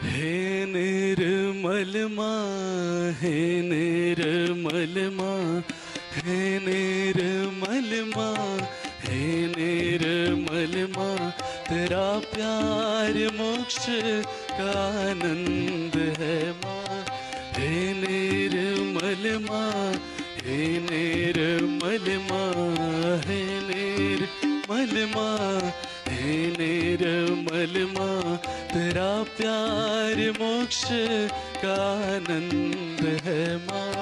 हे निर्मल माँ, हे निर्मल माँ, हे निर्मल माँ, हे निर्मल माँ, तेरा प्यार मोक्ष का आनंद है माँ। हे निर्मल माँ, हे निर्मल माँ, हे निर्मल माँ, हे निर्मल माँ, तेरा प्यार मोक्ष का आनंद है माँ।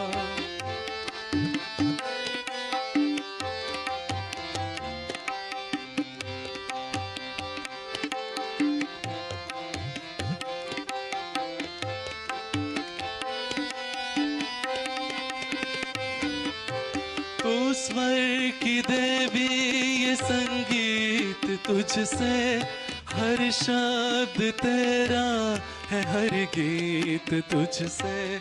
तू स्वर की देवी, ये संगीत तुझसे, हर शब्द तेरा है, हर गीत तुझसे।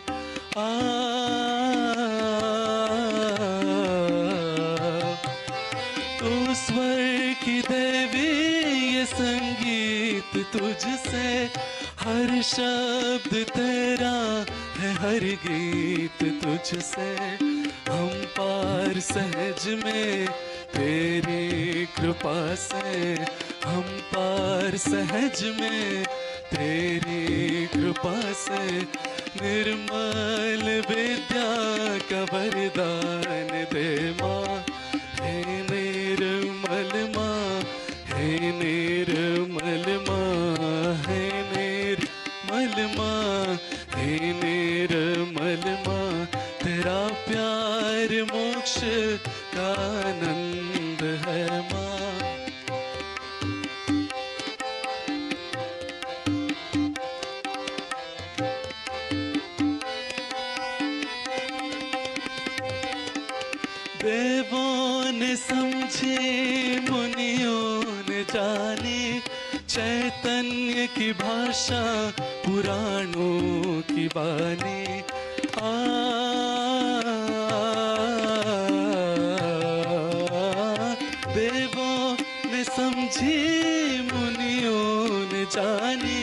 तू स्वर की देवी, ये संगीत तुझसे, हर शब्द तेरा है, हर गीत तुझसे। हम पार सहज में तेरी कृपा से, हम पार सहज में तेरी कृपा से, निर्मल विद्या का वरदान दे माँ। हे निर्मल माँ, हे निर्मल माँ, हे निर्मल माँ, हे निर्मल माँ, तेरा प्यार मोक्ष का आनंद है माँ। देवों ने समझे, मुनियों ने जाने, चैतन्य की भाषा, पुराणों की बानी। देवों ने समझी, मुनियों ने जानी,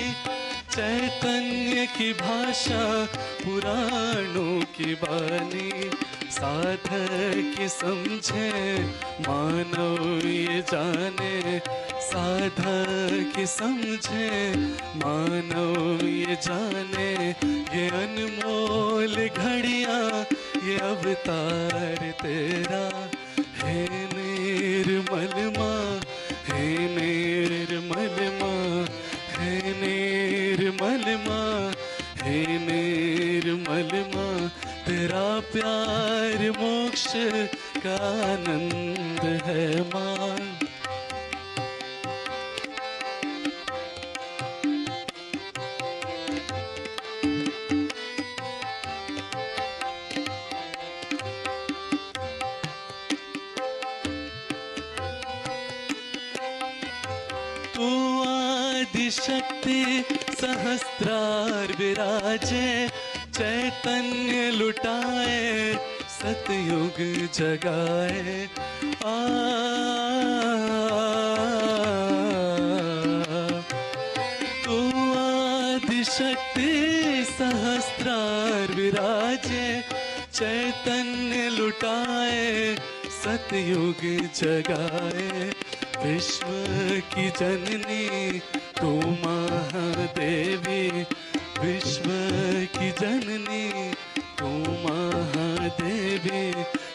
चैतन्य की भाषा, पुराणों की बानी। साधक समझे, मानव ये जाने, साधक समझे, मानव ये जाने, ये अनमोल घड़ियां, ये अवतार तेरा। हे निर्मल माँ, हे निर्मल माँ, हे निर्मल माँ, हे निर्मल माँ, तेरा प्यार मोक्ष का आनंद है माँ। तू आदिशक्ति सहस्त्रार विराजे, चैतन्य लुटाए, सतयुग जगाए। तू आदिशक्ति सहस्त्रार विराजे, चैतन्य लुटाए, सतयुग जगाए। विश्व की जननी तू महादेवी, विश्व की जननी तू महादेवी,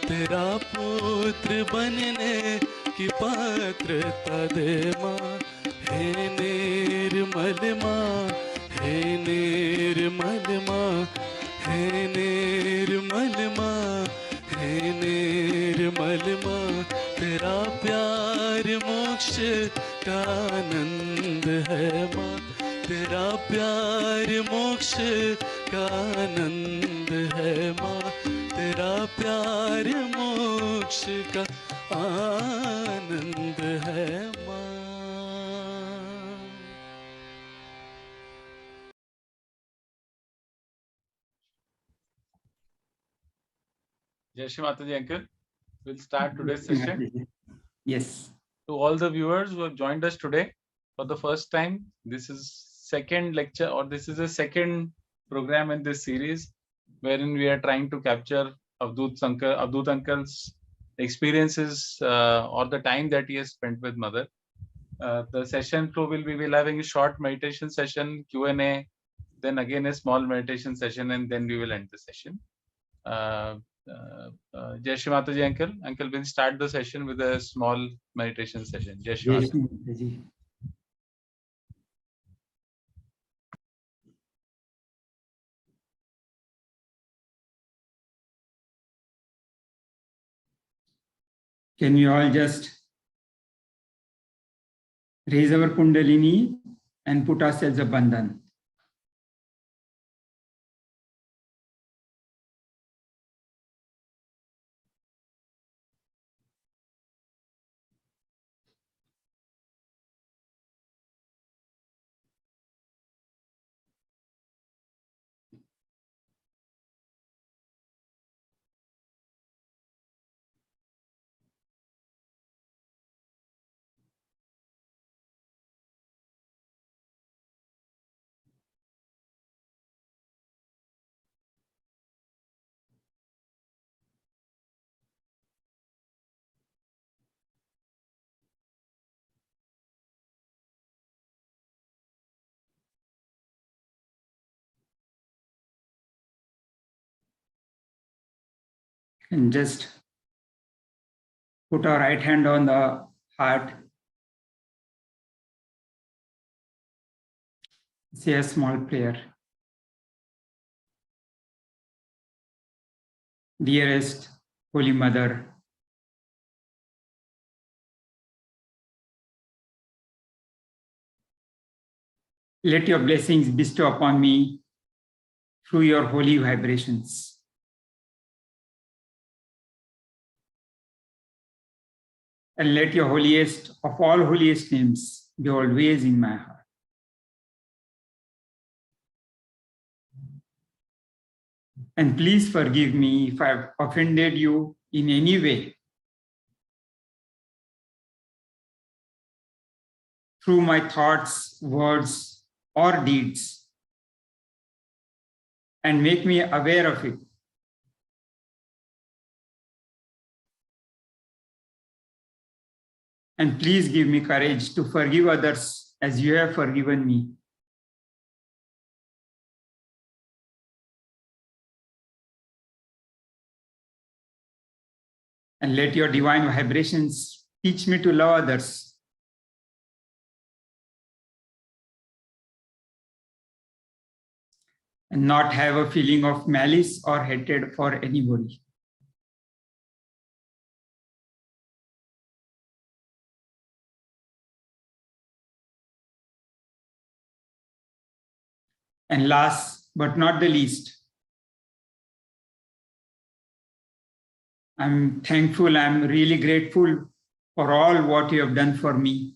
तेरा पुत्र बनने की पात्रता दे माँ। हे निर्मल माँ, हे निर्मल माँ, हे निर्मल माँ, हे निर्मल माँ, तेरा प्यार मोक्ष का आनंद है माँ। तेरा प्यार मोक्ष का आनंद है माँ। तेरा प्यार मोक्ष का आनंद है माँ। Jai Shri Mataji, uncle. We'll start today's session. Yes. To all the viewers who have joined us today for the first time, this is second lecture, or this is a second program in this series, wherein we are trying to capture Avadhut Uncle's experiences or the time that he has spent with mother. The session flow will be, we'll having a short meditation session, Q&A, then again a small meditation session, and then we will end the session. Jai Shri Mataji, Uncle. Uncle will start the session with a small meditation session. Jai Shri Mataji. Can we all just raise our Kundalini and put ourselves a bandhan? And just put our right hand on the heart. Say a small prayer. Dearest Holy Mother, let your blessings bestow upon me through your holy vibrations. And let your holiest of all holiest names be always in my heart. And please forgive me if I've offended you in any way through my thoughts, words, or deeds, and make me aware of it. And please give me courage to forgive others as you have forgiven me. And let your divine vibrations teach me to love others. And not have a feeling of malice or hatred for anybody. And last but not the least, I'm thankful, I'm really grateful for all what you have done for me.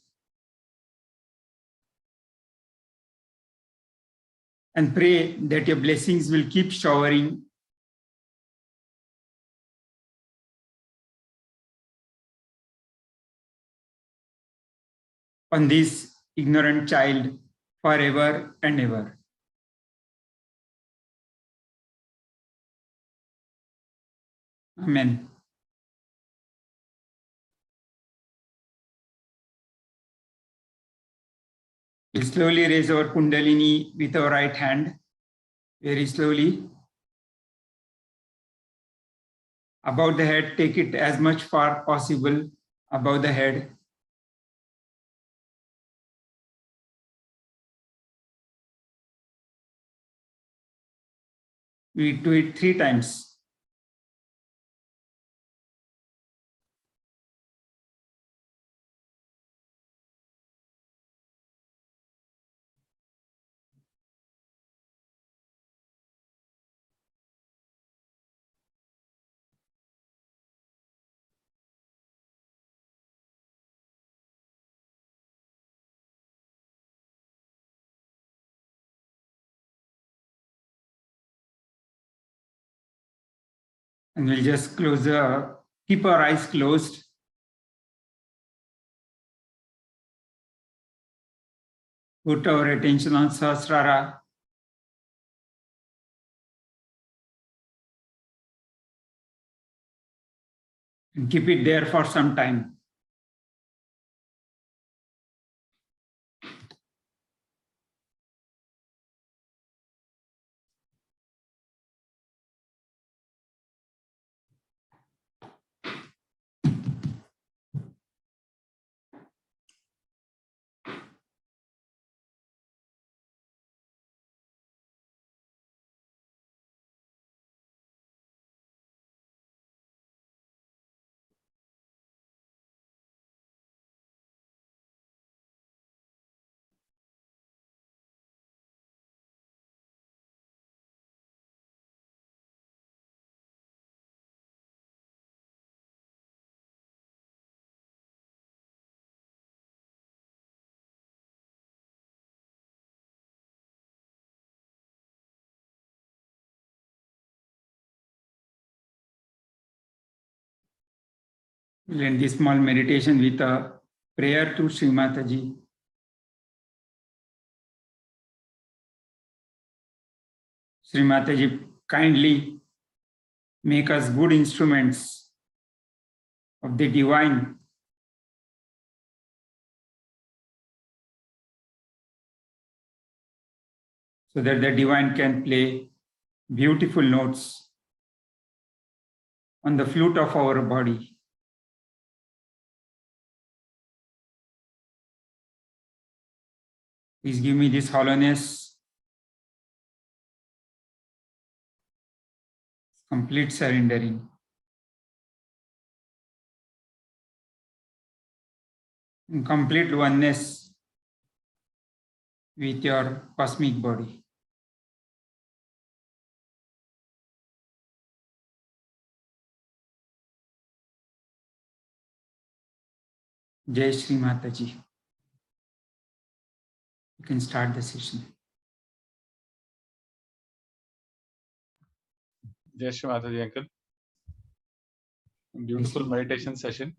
And pray that your blessings will keep showering on this ignorant child forever and ever. Amen. We slowly raise our Kundalini with our right hand, very slowly. Above the head, take it as much far possible above the head. We do it 3 times. And we'll just keep our eyes closed. Put our attention on Sahasrara. And keep it there for some time. We'll end this small meditation with a prayer to Sri Mataji. Sri Mataji, kindly make us good instruments of the divine, so that the divine can play beautiful notes on the flute of our body. Please give me this hollowness, complete surrendering. In complete oneness with your cosmic body. Jai Shri Mataji. You can start the session. Jai Shri Mataji, uncle. Beautiful meditation session.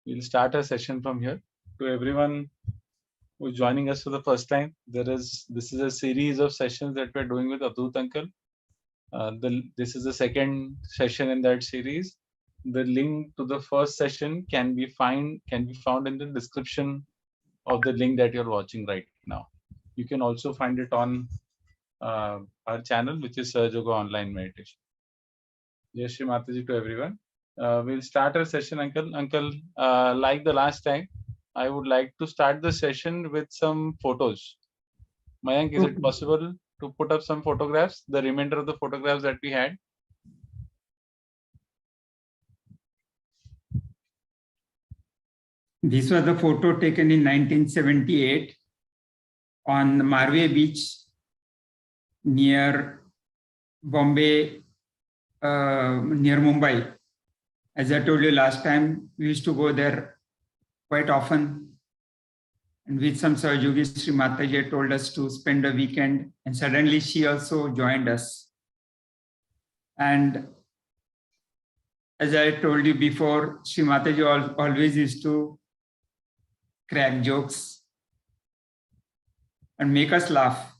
We'll start a session from here. To everyone who's joining us for the first time, this is a series of sessions that we're doing with Avadhut uncle. This is the second session in that series. The link to the first session can be found in the description of the link that you're watching right now. You can also find it on our channel, which is Sahaja Yoga Online Meditation. Jai Shri Mataji to everyone. We'll start our session, uncle. Uncle, like the last time, I would like to start the session with some photos. Mayank, is it possible to put up some photographs, the remainder of the photographs that we had? This was the photo taken in 1978 on Marve Beach near Bombay, near Mumbai. As I told you last time, we used to go there quite often. And with some Sahajogis, Sri Mataji told us to spend a weekend, and suddenly she also joined us. And as I told you before, Sri Mataji always used to crack jokes and make us laugh.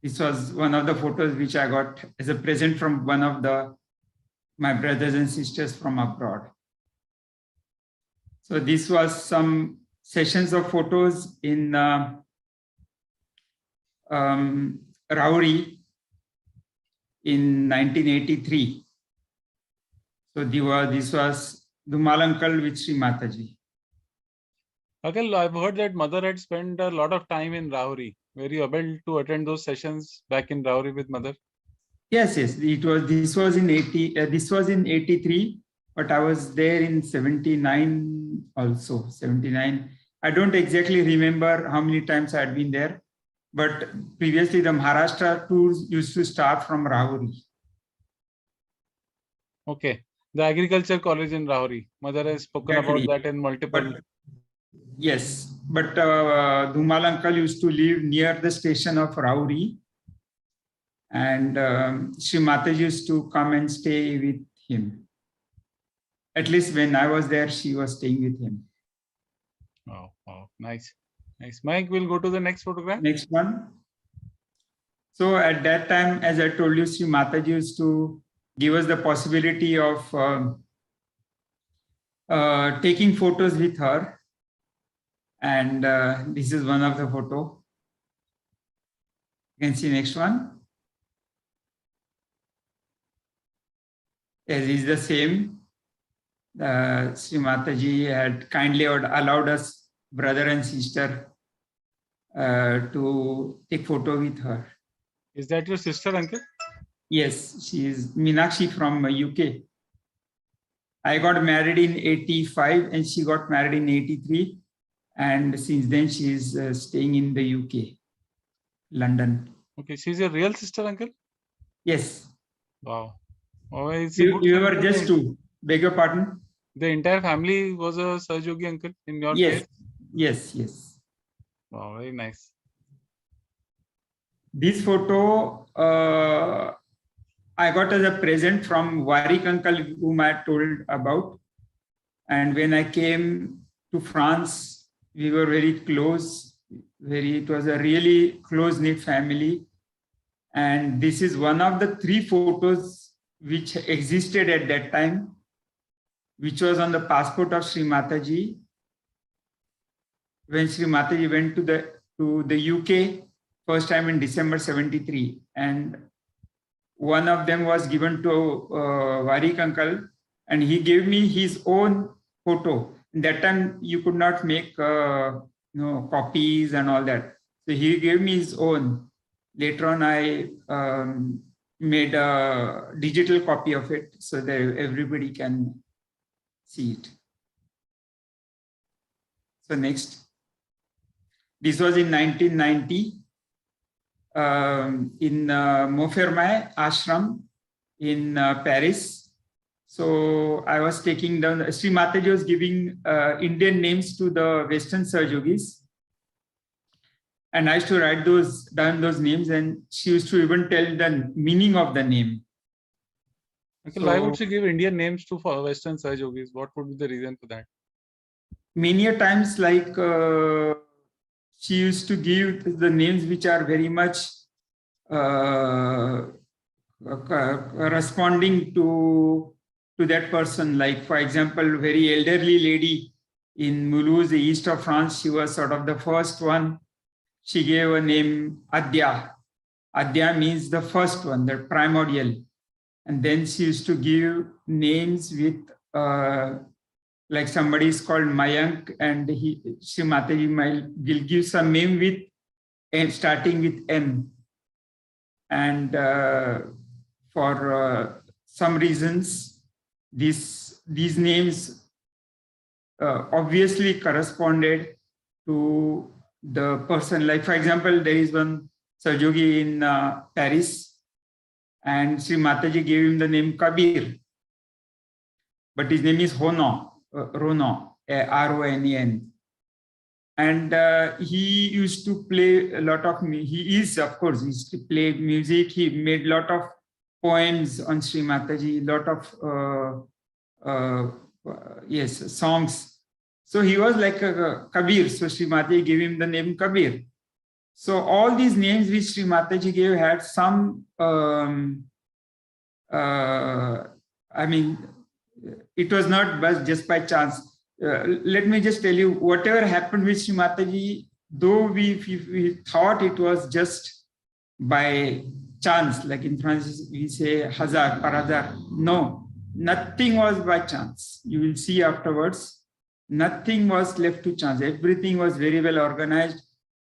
This was one of the photos which I got as a present from one of my brothers and sisters from abroad. So this was some sessions of photos in Rauri in 1983. So this was Dhumal uncle with Sri Mataji. Uncle, I've heard that mother had spent a lot of time in Rauri. Were you able to attend those sessions back in Rauri with mother? Yes. This was in 83, but I was there in 79 also. 79. I don't exactly remember how many times I had been there, but previously the Maharashtra tours used to start from Rauri. Okay. The agriculture college in Rauri. Mother has spoken about that in multiple. Yes, but Dhumal uncle used to live near the station of Rauri, and Sri Mataji used to come and stay with him. At least when I was there, she was staying with him. Oh, nice. Nice. Mike, we'll go to the next photograph. Next one. So at that time, as I told you, Sri Mataji used to give us the possibility of taking photos with her. And this is one of the photo. You can see next one. As is the same. Sri Mataji had kindly allowed us, brother and sister, to take photo with her. Is that your sister, uncle? Yes, she is Meenakshi from UK. I got married in 85 and she got married in 83. And since then she is staying in the UK, London. Okay, she's your real sister, uncle? Yes. Wow. Oh, it's a good You were family. just two. Beg your pardon? The entire family was a Sahajogi, uncle, in your Yes. case? Yes, yes. Wow, very nice. This photo I got as a present from Warik uncle, whom I told about. And when I came to France, we were very close. It was a really close-knit family. And this is one of the 3 photos which existed at that time, which was on the passport of Sri Mataji. When Sri Mataji went to the UK, first time in December 73. And one of them was given to Warik uncle, and he gave me his own photo. In that time, you could not make copies and all that. So he gave me his own. Later on, I made a digital copy of it so that everybody can see it. So next. This was in 1990 in Montfermeil ashram in Paris. So I was taking down, Sri Mataji was giving Indian names to the Western Sahajogis. And I used to write down those names, and she used to even tell the meaning of the name. Uncle, why would she give Indian names to Western Sahajogis? What would be the reason for that? Many a times, like she used to give the names which are very much corresponding to that person. Like, for example, very elderly lady in Mulhouse, the east of France, she was sort of the first one. She gave a name Adya. Adya means the first one, the primordial. And then she used to give names with, like somebody is called Mayank, and Sri Mataji will give some name with starting with M. And for some reasons, these names obviously corresponded to the person. Like, for example, there is one Sahajogi in Paris, and Sri Mataji gave him the name Kabir, but his name is Ronan, R-O-N-E-N. And he used to play a lot of, he used to play music. He made a lot of poems on Sri Mataji, lot of, songs. So he was like a Kabir. So Sri Mataji gave him the name Kabir. So all these names which Sri Mataji gave had some, it was not just by chance. Let me just tell you, whatever happened with Sri Mataji, though we thought it was just by chance, like in France we say hazar, par hazar. No, nothing was by chance. You will see afterwards, nothing was left to chance. Everything was very well organized.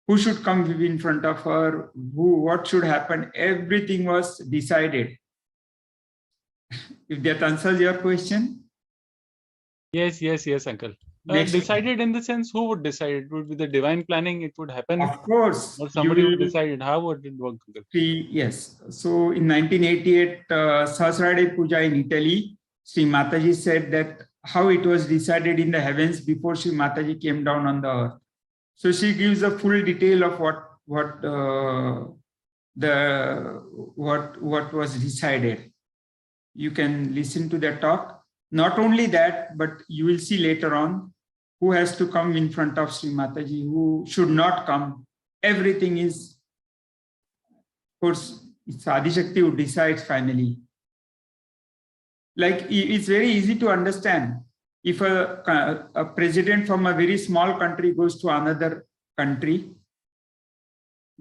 Who should come in front of her, what should happen, everything was decided. If that answers your question. Yes, uncle. Decided in the sense, who would decide? It would be the divine planning, it would happen. Of course. Or somebody would decide it. How would it work? Yes. So in 1988, Sahasrara Puja in Italy, Sri Mataji said that how it was decided in the heavens before Sri Mataji came down on the earth. So she gives a full detail of what was decided. You can listen to that talk. Not only that, but you will see later on, who has to come in front of Sri Mataji, who should not come. Everything is, of course, it's Adi Shakti who decides finally. Like, it's very easy to understand. If a president from a very small country goes to another country,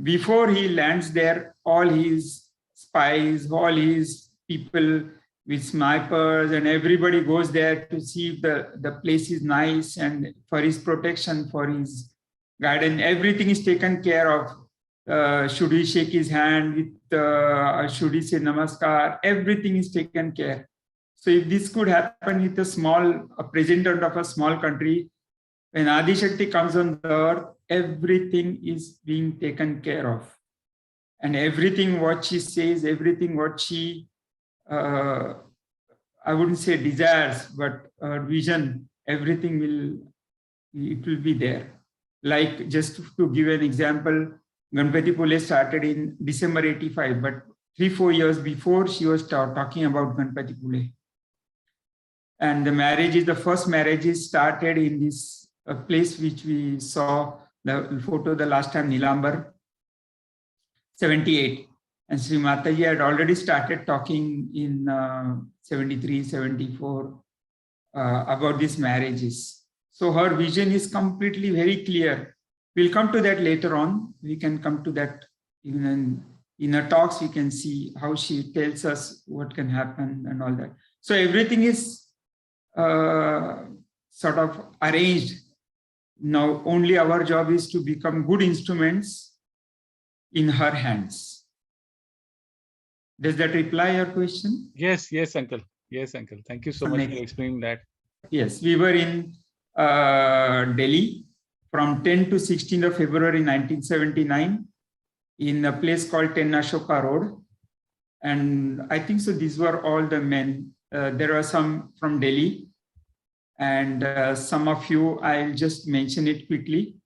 before he lands there, all his spies, all his people with snipers and everybody goes there to see if the place is nice, and for his protection, for his guidance, everything is taken care of. Should he shake his hand with, should he say namaskar, everything is taken care. So if this could happen with a president of a small country, when Adi Shakti comes on the earth, everything is being taken care of. And everything what she says, everything what she, I wouldn't say desires, but vision, everything will be there. Like, just to give an example, Ganpati Pule started in December 85, but 3-4 years before she was talking about Ganpati Pule. And the first marriages started in this place which we saw the photo the last time, Nilambar, 78. And Sri Mataji had already started talking in 73, 74 about these marriages. So her vision is completely very clear. We'll come to that later on. We can come to that even in her talks. We can see how she tells us what can happen and all that. So everything is sort of arranged. Now only our job is to become good instruments in her hands. Does that reply your question? Yes, yes, uncle. Yes, uncle. Thank you so much for explaining that. Yes, we were in Delhi from 10 to 16th of February 1979 in a place called 10 Ashoka Road. And I think so these were all the men. There are some from Delhi, and some of you, I'll just mention it quickly.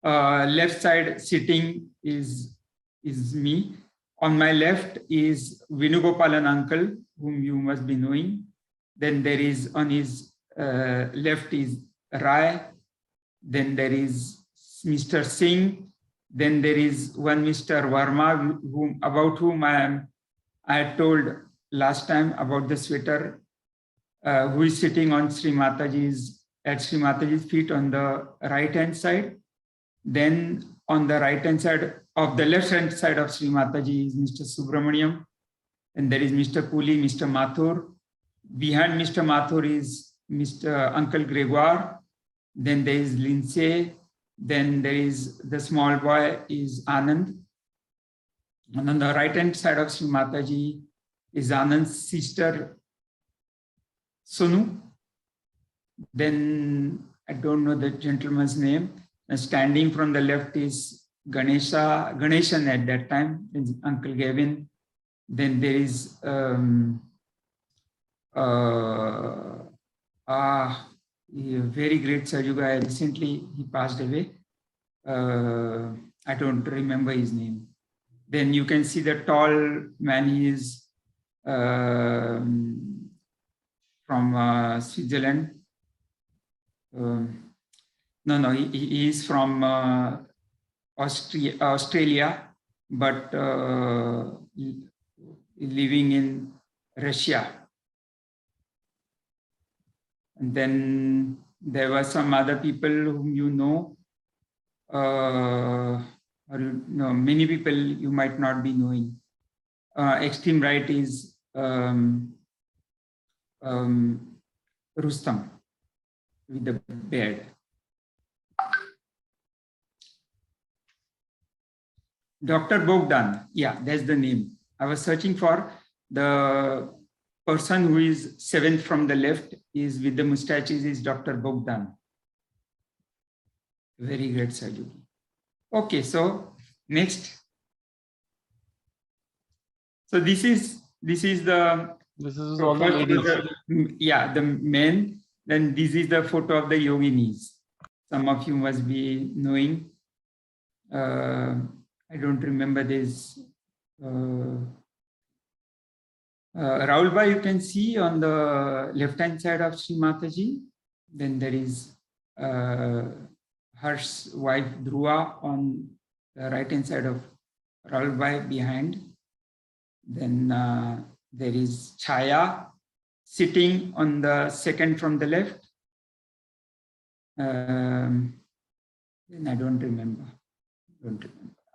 Left side sitting is me. On my left is Venugopalan uncle, whom you must be knowing. Then there is on his left is Rai. Then there is Mr. Singh. Then there is one Mr. Verma, about whom I had told last time about the sweater, who is sitting on Sri Mataji's feet on the right hand side. Then on the right hand side of the left hand side of Sri Mataji is Mr. Subramaniam, and there is Mr. Puli, Mr. Mathur. Behind Mr. Mathur is Mr. Uncle Gregoire. Then there is Lindsay. Then there is the small boy is Anand. And on the right hand side of Sri Mataji is Anand's sister Sonu. Then I don't know the gentleman's name. And standing from the left is Ganeshan at that time, Uncle Gavin. Then there is a very great Sajuga. Recently he passed away. I don't remember his name. Then you can see the tall man. He is from Switzerland. No, he is from Australia, but living in Russia. And then there were some other people whom you know, or many people you might not be knowing. Extreme right is Rustam with the beard. Dr. Bogdan, yeah, that's the name. I was searching for the person who is seventh from the left is with the mustaches is Dr. Bogdan. Very great Sajugi. Okay, so next. So this is all the ladies. Yeah, the men. Then this is the photo of the yoginis. Some of you must be knowing. I don't remember this. Rahul Bhai, you can see on the left-hand side of Sri Mataji. Then there is Harsh's wife Dhruva on the right hand side of Raulbhai behind. Then there is Chaya sitting on the second from the left. Then I don't remember.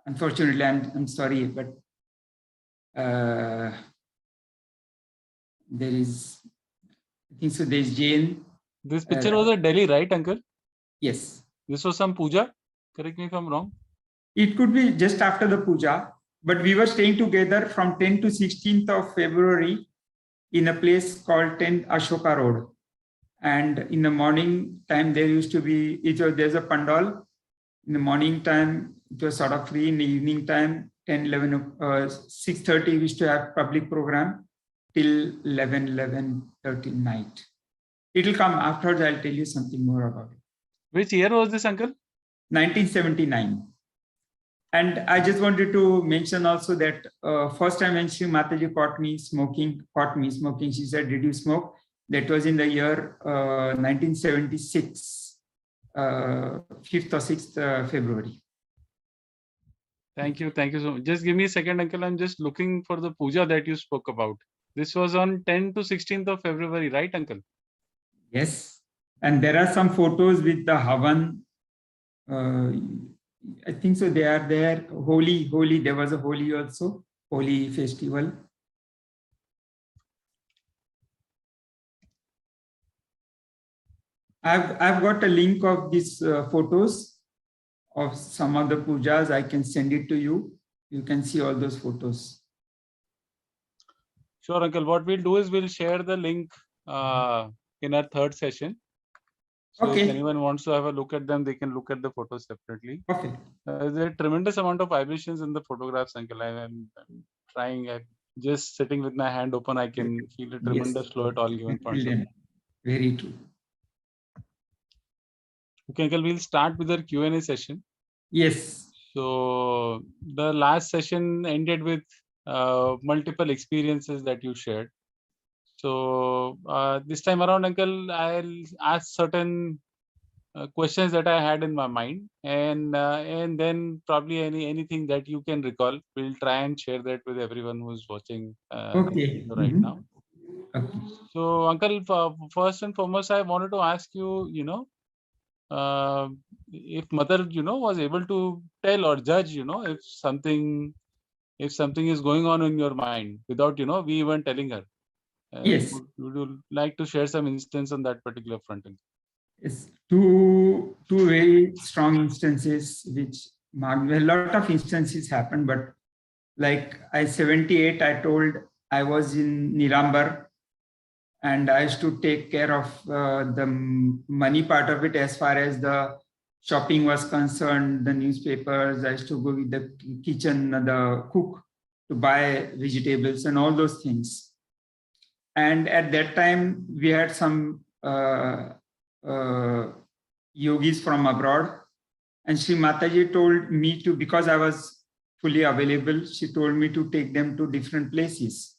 Unfortunately, I'm sorry, but there is, I think so, there's Jane. This picture was at Delhi, right, uncle? Yes. This was some puja? Correct me if I'm wrong. It could be just after the puja, but we were staying together from 10th to 16th of February in a place called 10 Ashoka Road. And in the morning time, there used to be, there's a pandal. In the morning time, it was sort of free. In the evening time, 10, 11, 6:30, we used to have public program till 11:30 night. It will come afterwards. I'll tell you something more about it. Which year was this, uncle? 1979. And I just wanted to mention also that first time when Shri Mataji caught me smoking, she said, "Did you smoke?" That was in the year 1976, 5th or 6th February. Thank you so much. Just give me a second, uncle. I'm just looking for the puja that you spoke about. This was on 10th to 16th of February, right, uncle? Yes. And there are some photos with the Havan. I think so. They are there. Holi. There was a Holi also. Holi festival. I've got a link of these photos of some of the pujas. I can send it to you. You can see all those photos. Sure, uncle. What we'll do is we'll share the link in our third session. So Okay. if anyone wants to have a look at them, they can look at the photos separately. Okay. There's a tremendous amount of vibrations in the photographs, uncle. I'm trying. I'm just sitting with my hand open. I can feel a tremendous flow at all given points. Very true. Okay, uncle. We'll start with our Q&A session. Yes. So the last session ended with multiple experiences that you shared. So this time around, uncle, I'll ask certain questions that I had in my mind, and then probably anything that you can recall, we'll try and share that with everyone who's watching right now. Okay. So, uncle, first and foremost, I wanted to ask you, if mother, was able to tell or judge, if something is going on in your mind without, we even telling her. Yes. Would you like to share some instance on that particular front? Yes. Two very strong instances, which a lot of instances happened, but like 78, I told I was in Nilambar and I used to take care of the money part of it as far as the shopping was concerned, the newspapers. I used to go with the kitchen, the cook to buy vegetables and all those things. And at that time, we had some yogis from abroad. And Shri Mataji told me to, because I was fully available, she told me to take them to different places.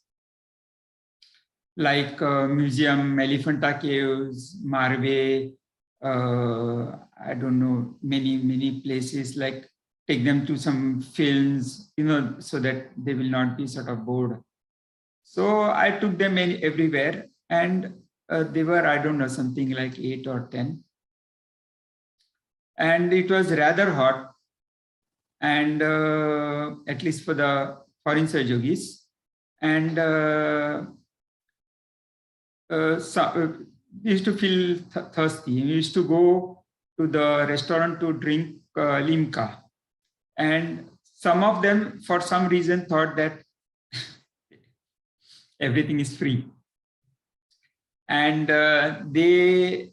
Like museum, Elephanta Caves, Marve, I don't know, many places, like take them to some films, so that they will not be sort of bored. So I took them everywhere, and they were, I don't know, something like 8 or 10. And it was rather hot, and at least for the foreign yogis. And we used to feel thirsty. We used to go to the restaurant to drink limca. And some of them, for some reason, thought that everything is free. And they,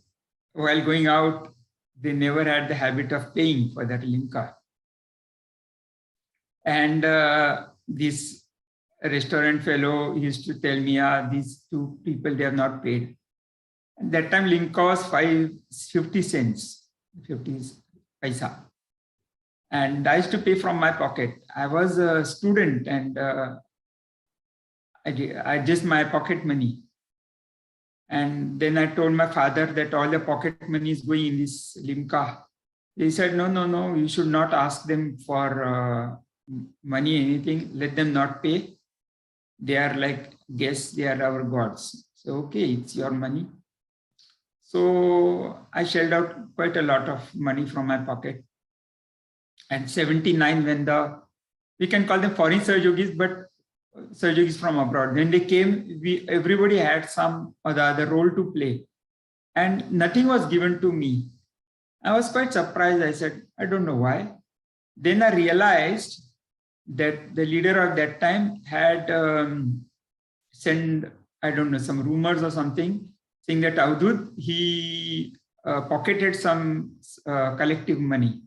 while going out, they never had the habit of paying for that limca. And this restaurant fellow used to tell me, these two people, they have not paid. At that time, limca was 50 cents, 50 paisa. And I used to pay from my pocket. I was a student, and I just my pocket money. And then I told my father that all the pocket money is going in this Limca. He said, no, no, no, you should not ask them for money, anything. Let them not pay. They are like guests, they are our gods. So, okay, it's your money. So I shelled out quite a lot of money from my pocket. And 79, when we can call them foreign Sahayogis, but Sahayogis from abroad, when they came, everybody had some or the other role to play. And nothing was given to me. I was quite surprised. I said, I don't know why. Then I realized that the leader of that time had sent, I don't know, some rumors or something, saying that Avadhut, he pocketed some collective money.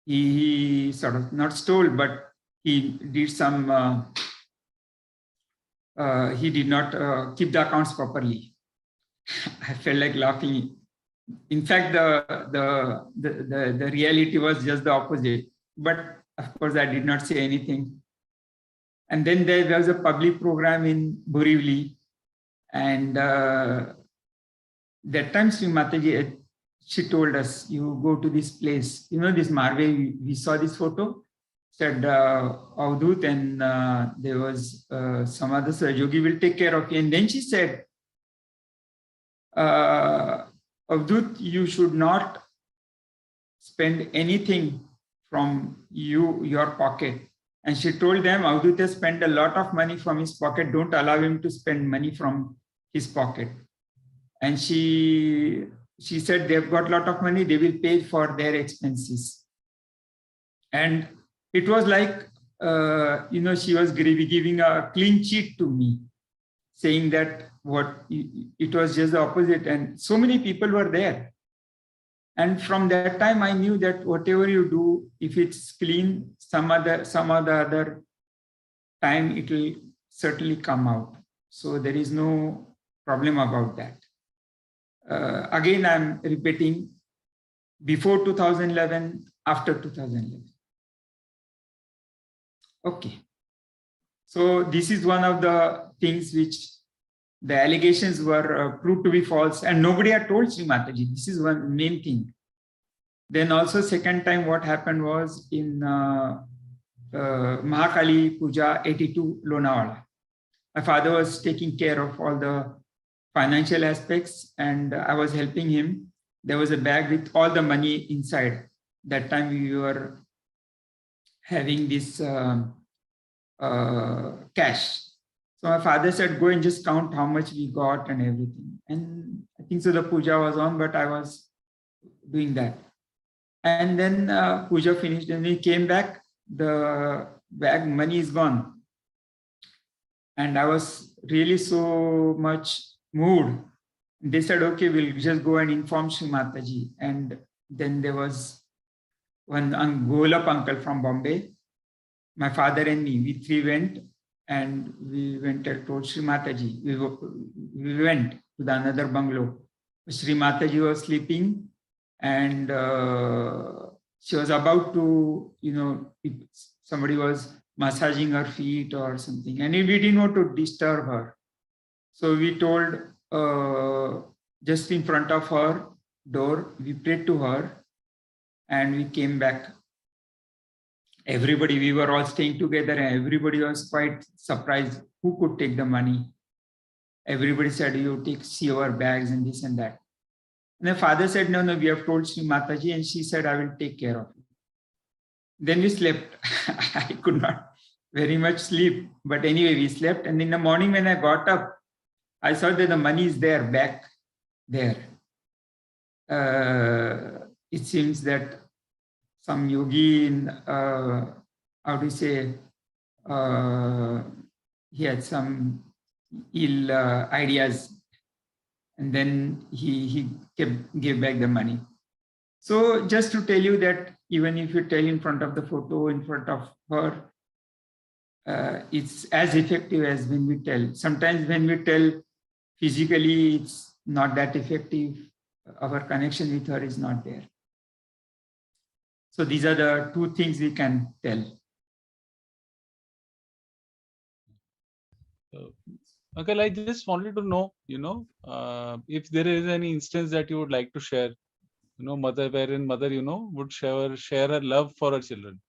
He sort of not stole, but he did some, he did not keep the accounts properly. I felt like laughing. In fact, the reality was just the opposite. But of course, I did not say anything. And then there was a public program in Borivali. And that time, Sri Mataji, she told us, you go to this place. You know, this Marve, we saw this photo. Said Avadhut, and there was some other Sahayogi will take care of you. And then she said, Avadhut, you should not spend anything from your pocket. And she told them, Avadhut has spent a lot of money from his pocket. Don't allow him to spend money from his pocket. And she said, they've got a lot of money. They will pay for their expenses. And it was like, she was giving a clean sheet to me, saying that it was just the opposite. And so many people were there. And from that time, I knew that whatever you do, if it's clean, some other time, it will certainly come out. So there is no problem about that. Again, I'm repeating, before 2011, after 2011. Okay. So this is one of the things which the allegations were proved to be false, and nobody had told Sri Mataji. This is one main thing. Then also second time what happened was in Mahakali Puja 82 Lonavala. My father was taking care of all the financial aspects and I was helping him. There was a bag with all the money inside. That time we were having this cash. So my father said, go and just count how much we got and everything. And I think so the puja was on, but I was doing that. And then puja finished and we came back, the bag money is gone. And I was really so much moved. They said, okay, we'll just go and inform Sri Mataji. And then there was one Golap uncle from Bombay, my father and me, we three went. And we went and told Sri Mataji. We went to the another bungalow. Sri Mataji was sleeping and she was about to, somebody was massaging her feet or something. And we didn't want to disturb her. So we told just in front of her door, we prayed to her and we came back. Everybody, we were all staying together and everybody was quite surprised who could take the money. Everybody said, you see our bags and this and that. And the father said, no, we have told Sri Mataji, and she said, I will take care of it. Then we slept. I could not very much sleep, but anyway, we slept. And in the morning when I got up, I saw that the money is there, back there. It seems that some yogi in, how do you say, he had some ill ideas and then he gave back the money. So just to tell you that even if you tell in front of the photo, in front of her, it's as effective as when we tell. Sometimes when we tell physically, it's not that effective. Our connection with her is not there. So these are the two things we can tell. Uncle, I just wanted to know, if there is any instance that you would like to share, mother, wherein mother, would share her love for her children.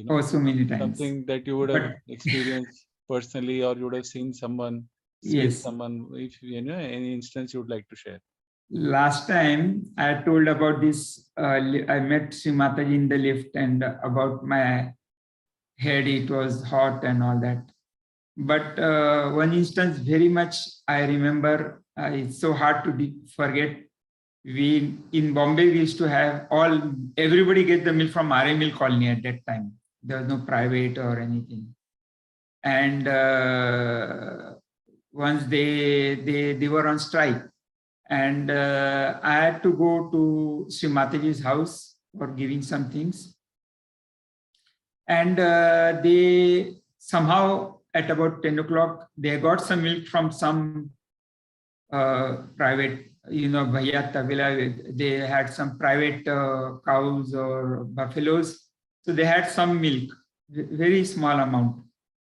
Oh, so many times. Something that you would have But experienced personally, or you would have seen someone, with yes, someone, if any instance you would like to share. last time I told about this. I met Sri Mataji in the lift, and about my head, it was hot and all that. But one instance very much I remember, it's so hard to forget. We in Bombay, we used to have everybody get the milk from RA Mill Colony at that time. There was no private or anything. And once they were on strike, and I had to go to Sri Mataji's house for giving some things. And they somehow at about 10 o'clock, they got some milk from some private, Bhaiya Tavila. They had some private cows or buffaloes. So they had some milk, very small amount.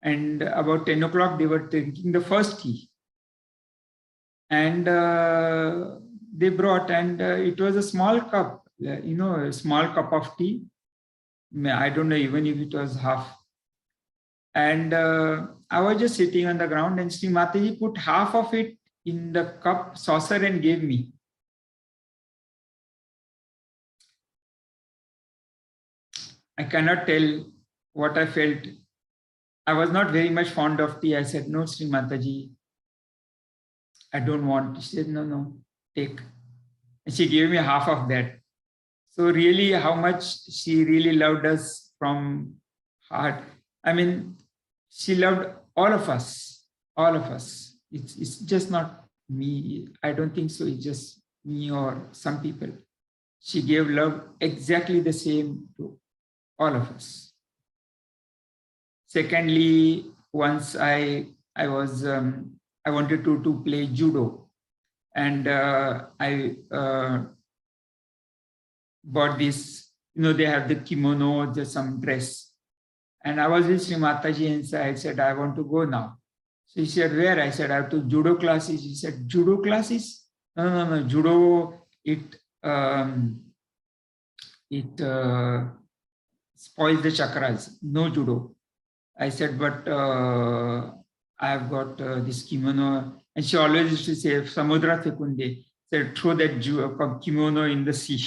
And about 10 o'clock, they were drinking the first tea. And they brought, and it was a small cup, a small cup of tea. I don't know even if it was half. And I was just sitting on the ground, and Sri Mataji put half of it in the cup saucer and gave me. I cannot tell what I felt. I was not very much fond of tea. I said, no, Sri Mataji, I don't want. She said, no, take. And she gave me half of that. So really, how much she really loved us from heart. I mean, she loved all of us. It's just not me. I don't think so. It's just me or some people. She gave love exactly the same to all of us. Secondly, once I wanted to play judo, and I bought this, they have the kimono, there's some dress. And I was with Sri Mataji, and I said, I want to go now. So she said, where? I said, I have to judo classes. She said, judo classes? No, judo, it spoils the chakras. No judo. I said, but I've got this kimono. And she always used to say, Samudra Fekunde, said, throw that kimono in the sea.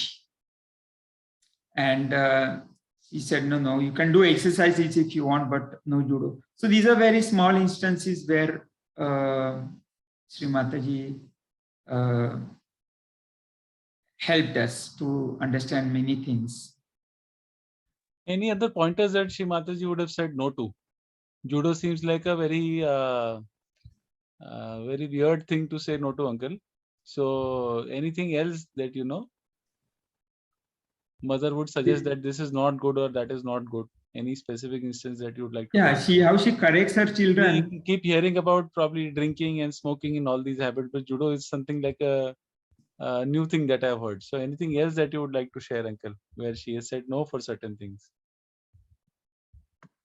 And he said, no, you can do exercises if you want, but no judo. So these are very small instances where Sri Mataji helped us to understand many things. Any other pointers that Sri Mataji would have said no to? Judo seems like a very very weird thing to say no to, uncle. So anything else that mother would suggest that this is not good or that is not good? Any specific instance that you would like to? Yeah, how she corrects her children. We keep hearing about probably drinking and smoking and all these habits, but judo is something like a new thing that I've heard. So anything else that you would like to share, uncle, where she has said no for certain things?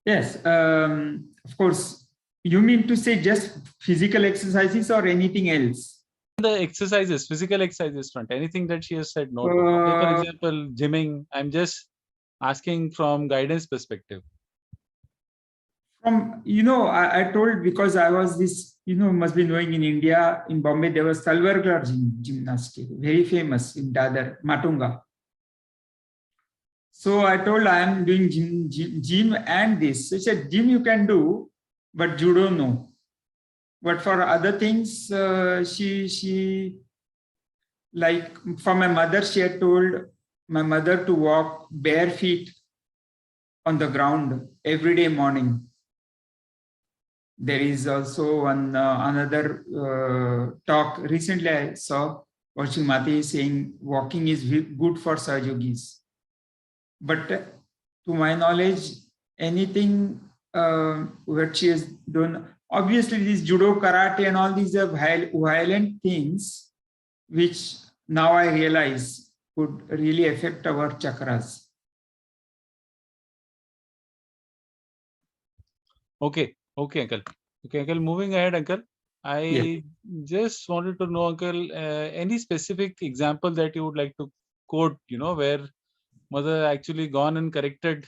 Yes, of course. You mean to say just physical exercises or anything else? The exercises, physical exercises front, anything that she has said no to. For example, gymming. I'm just asking from guidance perspective. From, I told, because I was this, must be knowing, in India, in Bombay, there was Talwarkar gymnastic, very famous in Dadar, Matunga. So I told, I am doing gym and this. So she said, gym you can do, but judo no. But for other things, she like for my mother, she had told my mother to walk bare feet on the ground every day morning. There is also another talk recently I saw, Sri Mataji saying walking is good for Sahajogis. But to my knowledge, anything what she has done, obviously this judo, karate and all these are violent things, which now I realize could really affect our chakras. Okay, uncle. Okay, Uncle, moving ahead, Uncle. I Yes. just wanted to know, Uncle, any specific example that you would like to quote, where mother actually gone and corrected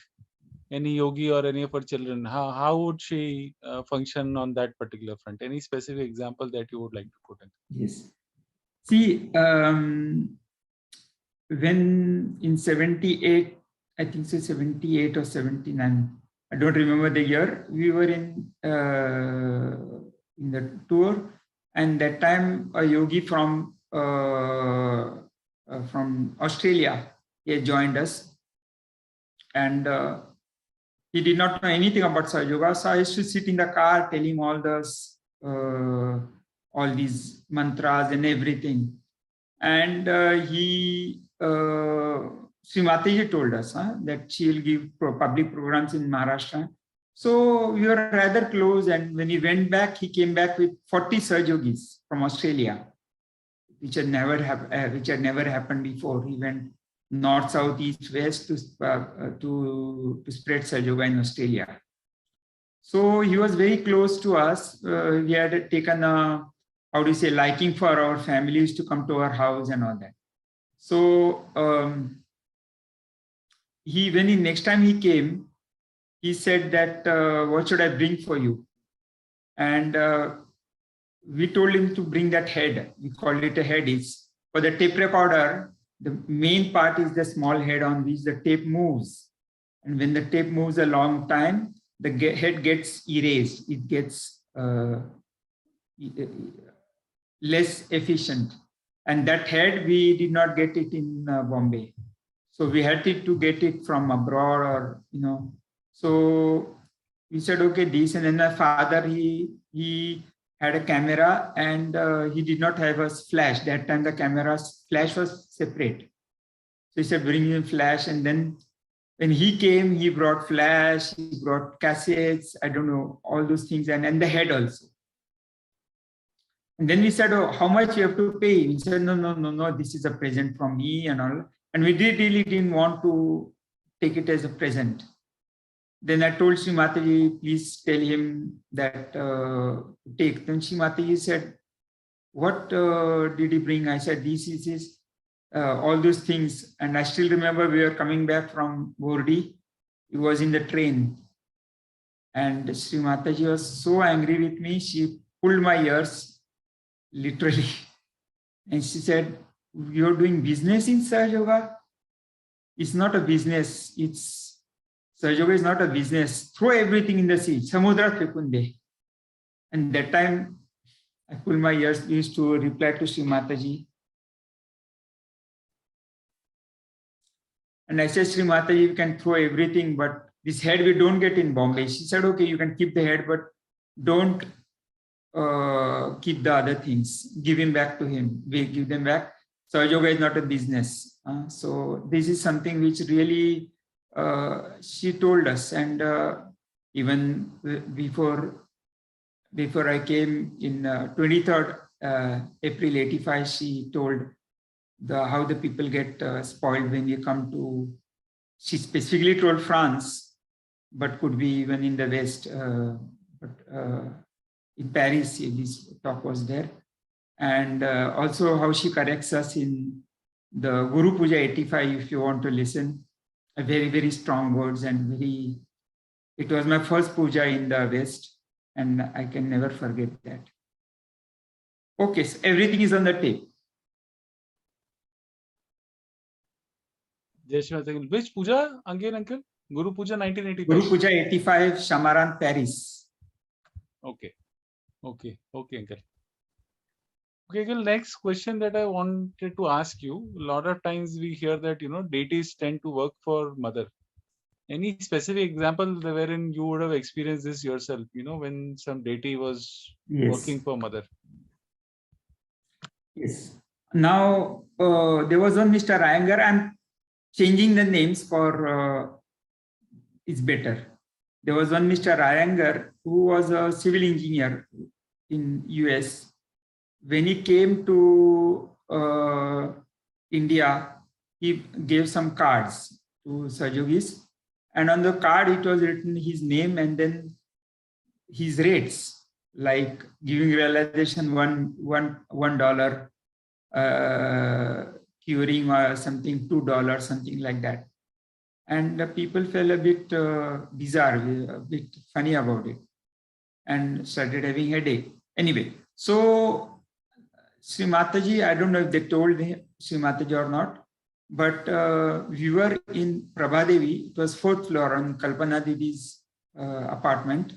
any yogi or any of her children? How would she function on that particular front? Any specific example that you would like to quote? Yes. See, when in 78, I think so 78 or 79, I don't remember the year, we were in the tour, and that time a yogi from Australia, he had joined us, and he did not know anything about Sahaja Yoga. So I used to sit in the car telling all these mantras and everything. And Sri Mataji told us that she will give public programs in Maharashtra. So we were rather close. And when he went back, he came back with 40 Sahaja Yogis from Australia, which had never happened before. He went north, south, east, west to spread Sahaja Yoga in Australia. So he was very close to us. He had taken a, liking for our families to come to our house and all that. So next time he came, he said that, what should I bring for you? And we told him to bring that head. We called it a head. It's for the tape recorder. The main part is the small head on which the tape moves. And when the tape moves a long time, the head gets erased. It gets less efficient. And that head, we did not get it in Bombay. So we had to get it from abroad, or, So we said, okay, this. And then my father, he had a camera, and he did not have a flash. That time the camera's flash was separate. So he said, bring him flash. And then when he came, he brought flash, he brought cassettes, I don't know, all those things, and the head also. And then we said, oh, how much you have to pay? He said, no, this is a present from me and all. And we really didn't want to take it as a present. Then I told Sri Mataji, please tell him that take. Then Sri Mataji said, what did he bring? I said, this is his, all those things. And I still remember we were coming back from Bordi. He was in the train. And Sri Mataji was so angry with me. She pulled my ears, literally. And she said, you're doing business in Sahaja Yoga? It's not a business. Sahaja Yoga is not a business. Throw everything in the sea. Samudra Trikunde. And that time, I pulled my ears, used to reply to Sri Mataji. And I said, Sri Mataji, you can throw everything, but this head we don't get in Bombay. She said, okay, you can keep the head, but don't keep the other things. Give him back to him. We give them back. Sahaja Yoga is not a business. So this is something which really she told us. And even before I came in 23rd April 85, she told how the people get spoiled when you come to, she specifically told France, but could be even in the West. In Paris, this talk was there. And also how she corrects us in the Guru Puja 85, if you want to listen. Very, very strong words, and it was my first puja in the West, and I can never forget that. Okay, so everything is on the tape. Which puja again, uncle? Guru Puja 1985. Guru Puja 85, Shamaran, Paris. Okay, uncle. Okay, uncle, next question that I wanted to ask you. A lot of times we hear that, deities tend to work for mother. Any specific example wherein you would have experienced this yourself, when some deity was working for mother? Yes. Now, there was one Mr. Iyengar. I'm changing the names for it's better. There was one Mr. Iyengar who was a civil engineer in US. When he came to India, he gave some cards to Sahaja Yogis, and on the card it was written his name and then his rates. like giving realization $1, curing or something $2, something like that. And the people felt a bit bizarre, a bit funny about it, and started having headache. Anyway, so Sri Mataji, I don't know if they told Sri Mataji or not, but we were in Prabhadevi. It was 4th floor on Kalpana Didi's apartment.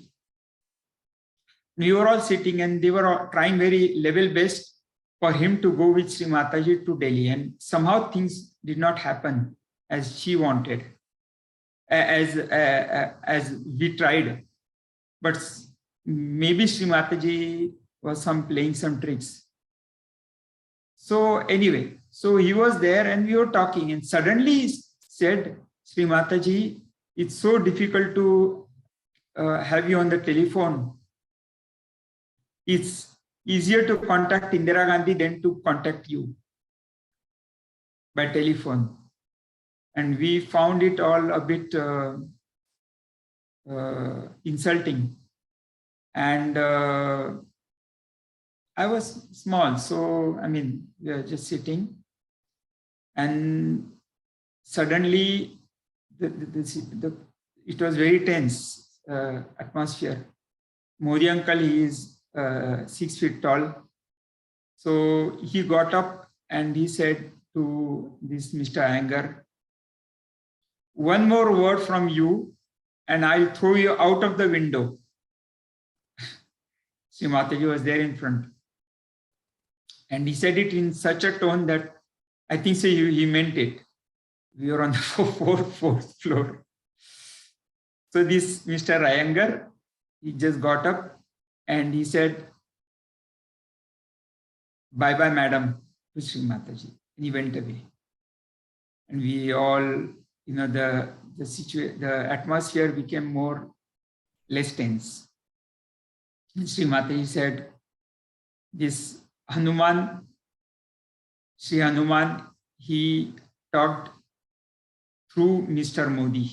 We were all sitting and they were all trying very level best for him to go with Sri Mataji to Delhi. And somehow things did not happen as she wanted, as we tried. But maybe Sri Mataji was playing some tricks. So anyway, so he was there and we were talking, and suddenly he said, Sri Mataji, it's so difficult to have you on the telephone. It's easier to contact Indira Gandhi than to contact you by telephone. And we found it all a bit insulting. And I was small, so I mean, we were just sitting, and suddenly it was very tense atmosphere. Modi uncle, he is 6 feet tall, so he got up and he said to this Mr. Iyengar, one more word from you, and I'll throw you out of the window. Sri Mataji was there in front. And he said it in such a tone that I think so he meant it. We were on the 4th floor. So this Mr. Iyengar, he just got up and he said, bye-bye, madam, to Sri Mataji. And he went away. And we all, the atmosphere became less tense. And Sri Mataji said, this Hanuman, Sri Hanuman, he talked through Mr. Modi.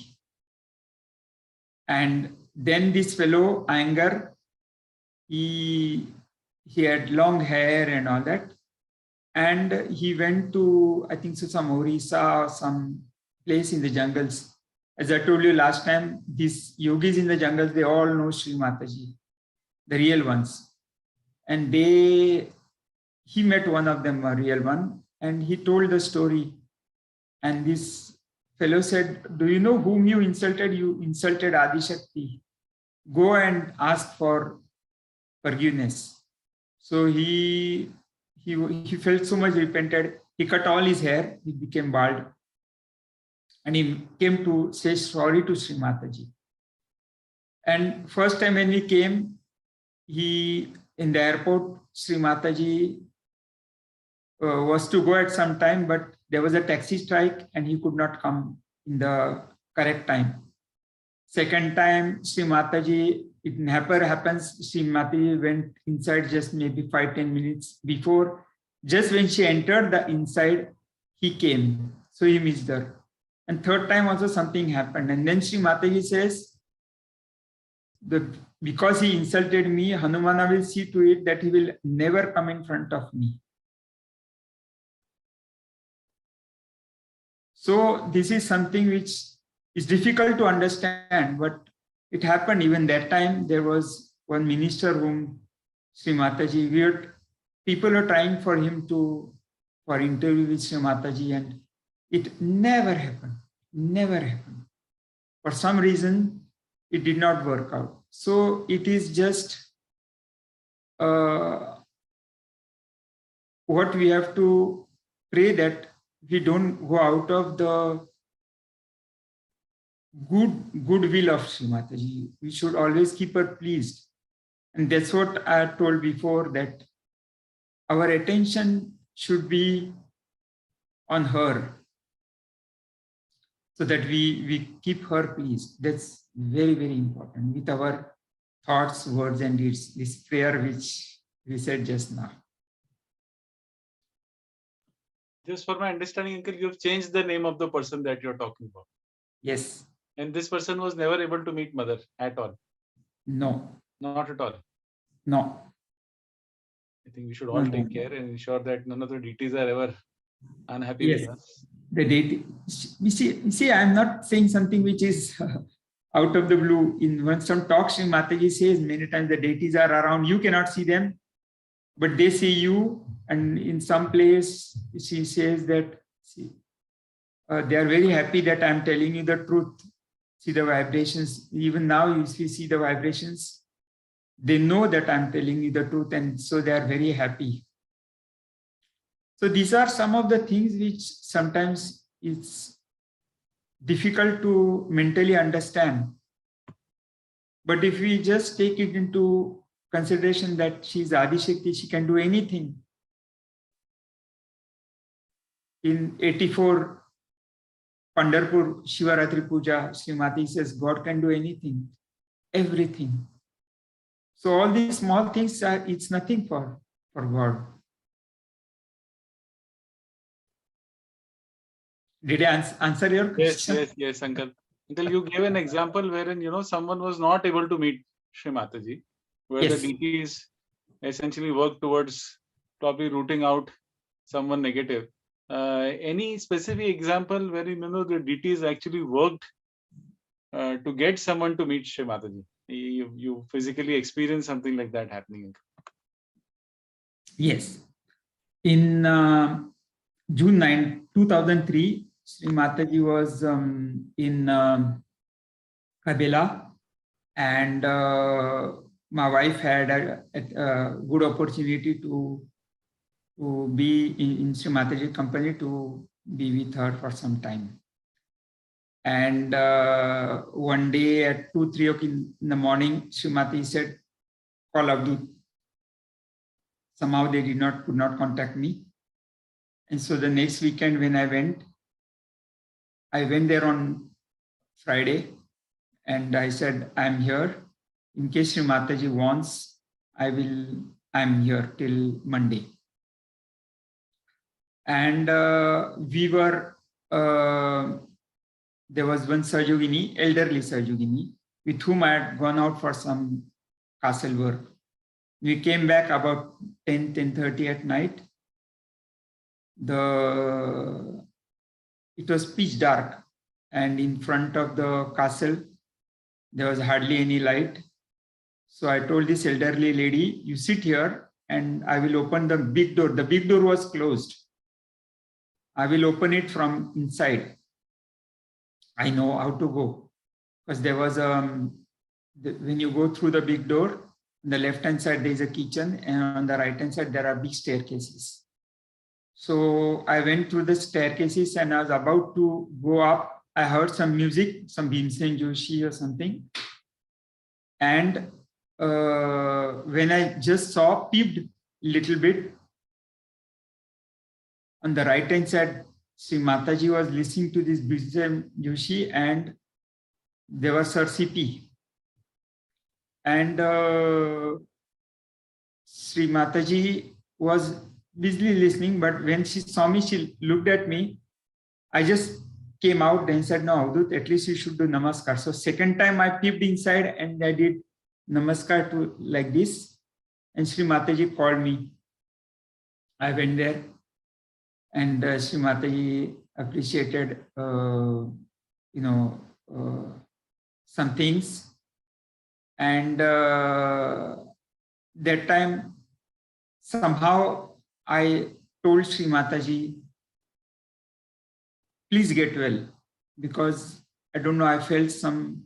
And then this fellow, Iyengar, he had long hair and all that. And he went to, I think so, some Orissa, some place in the jungles. As I told you last time, these yogis in the jungles, they all know Sri Mataji, the real ones. And he met one of them, a real one, and he told the story. And this fellow said, do you know whom you insulted? You insulted Adishakti. Go and ask for forgiveness. So he felt so much repented. He cut all his hair. He became bald. And he came to say sorry to Sri Mataji. And first time when we came, in the airport, Sri Mataji was to go at some time, but there was a taxi strike and he could not come in the correct time. Second time, Sri Mataji, it never happens, Sri Mataji went inside just maybe 5-10 minutes before. Just when she entered the inside, he came. So he missed her. And third time also something happened. And then Sri Mataji says, because he insulted me, Hanumana will see to it that he will never come in front of me. So this is something which is difficult to understand, but it happened even that time. There was one minister whom Sri Mataji, people were trying for him for interview with Sri Mataji, and it never happened, never happened. For some reason, it did not work out. So it is just what we have to pray that we don't go out of the goodwill of Sri Mataji. We should always keep her pleased. And that's what I told before, that our attention should be on her so that we keep her pleased. That's very, very important with our thoughts, words, and deeds. This prayer which we said just now. Just for my understanding, Uncle, you've changed the name of the person that you're talking about. Yes. And this person was never able to meet Mother at all? No. Not at all? No. I think we should all No, take no. care and ensure that none of the deities are ever unhappy Yes. with us. The deity. You see, I'm not saying something which is out of the blue. In some talks, Sri Mataji says many times the deities are around. You cannot see them, but they see you. And in some place, she says that they are very happy that I'm telling you the truth. See the vibrations. Even now, if you see the vibrations, they know that I'm telling you the truth, and so they are very happy. So these are some of the things which sometimes it's difficult to mentally understand. But if we just take it into consideration that she's Adi Shakti, she can do anything. In 84 Pandharpur Shivaratri Puja, Srimati says God can do anything, everything. So all these small things it's nothing for God. Did I answer your question? Yes, Uncle. Uncle, you gave an example wherein someone was not able to meet Shri Mataji, where Yes. the deities essentially work towards probably rooting out someone negative. Any specific example wherein the deities actually worked to get someone to meet Shri Mataji? You physically experienced something like that happening? Yes. In June 9, 2003, Sri Mataji was in Kabela, and my wife had a good opportunity to be in Sri Mataji company, to be with her for some time. And one day at 2-3 o'clock in the morning, Sri Mataji said, call Avadut. Somehow they could not contact me. And so the next weekend when I went there on Friday, and I said, I'm here. In case Sri Mataji wants, I'm here till Monday. And we were, there was one Sahajogini, elderly Sahajogini, with whom I had gone out for some castle work. We came back about 10:30 at night. It was pitch dark, and in front of the castle, there was hardly any light. So I told this elderly lady, you sit here and I will open the big door. The big door was closed. I will open it from inside. I know how to go, because there was when you go through the big door, on the left hand side there is a kitchen, and on the right hand side there are big staircases. So I went through the staircases, and I was about to go up. I heard some music, some Bhimsen Joshi or something. And when I just peeped a little bit, on the right hand side, Sri Mataji was listening to this Bhimsen Joshi, and there was Sir CP. And Sri Mataji was busily listening, but when she saw me, she looked at me. I just came out and said, no, Avadut, at least you should do namaskar. So second time I peeped inside and I did namaskar to like this. And Sri Mataji called me. I went there, and Sri Mataji appreciated, some things. And that time, somehow I told Sri Mataji, please get well, because I don't know, I felt somehow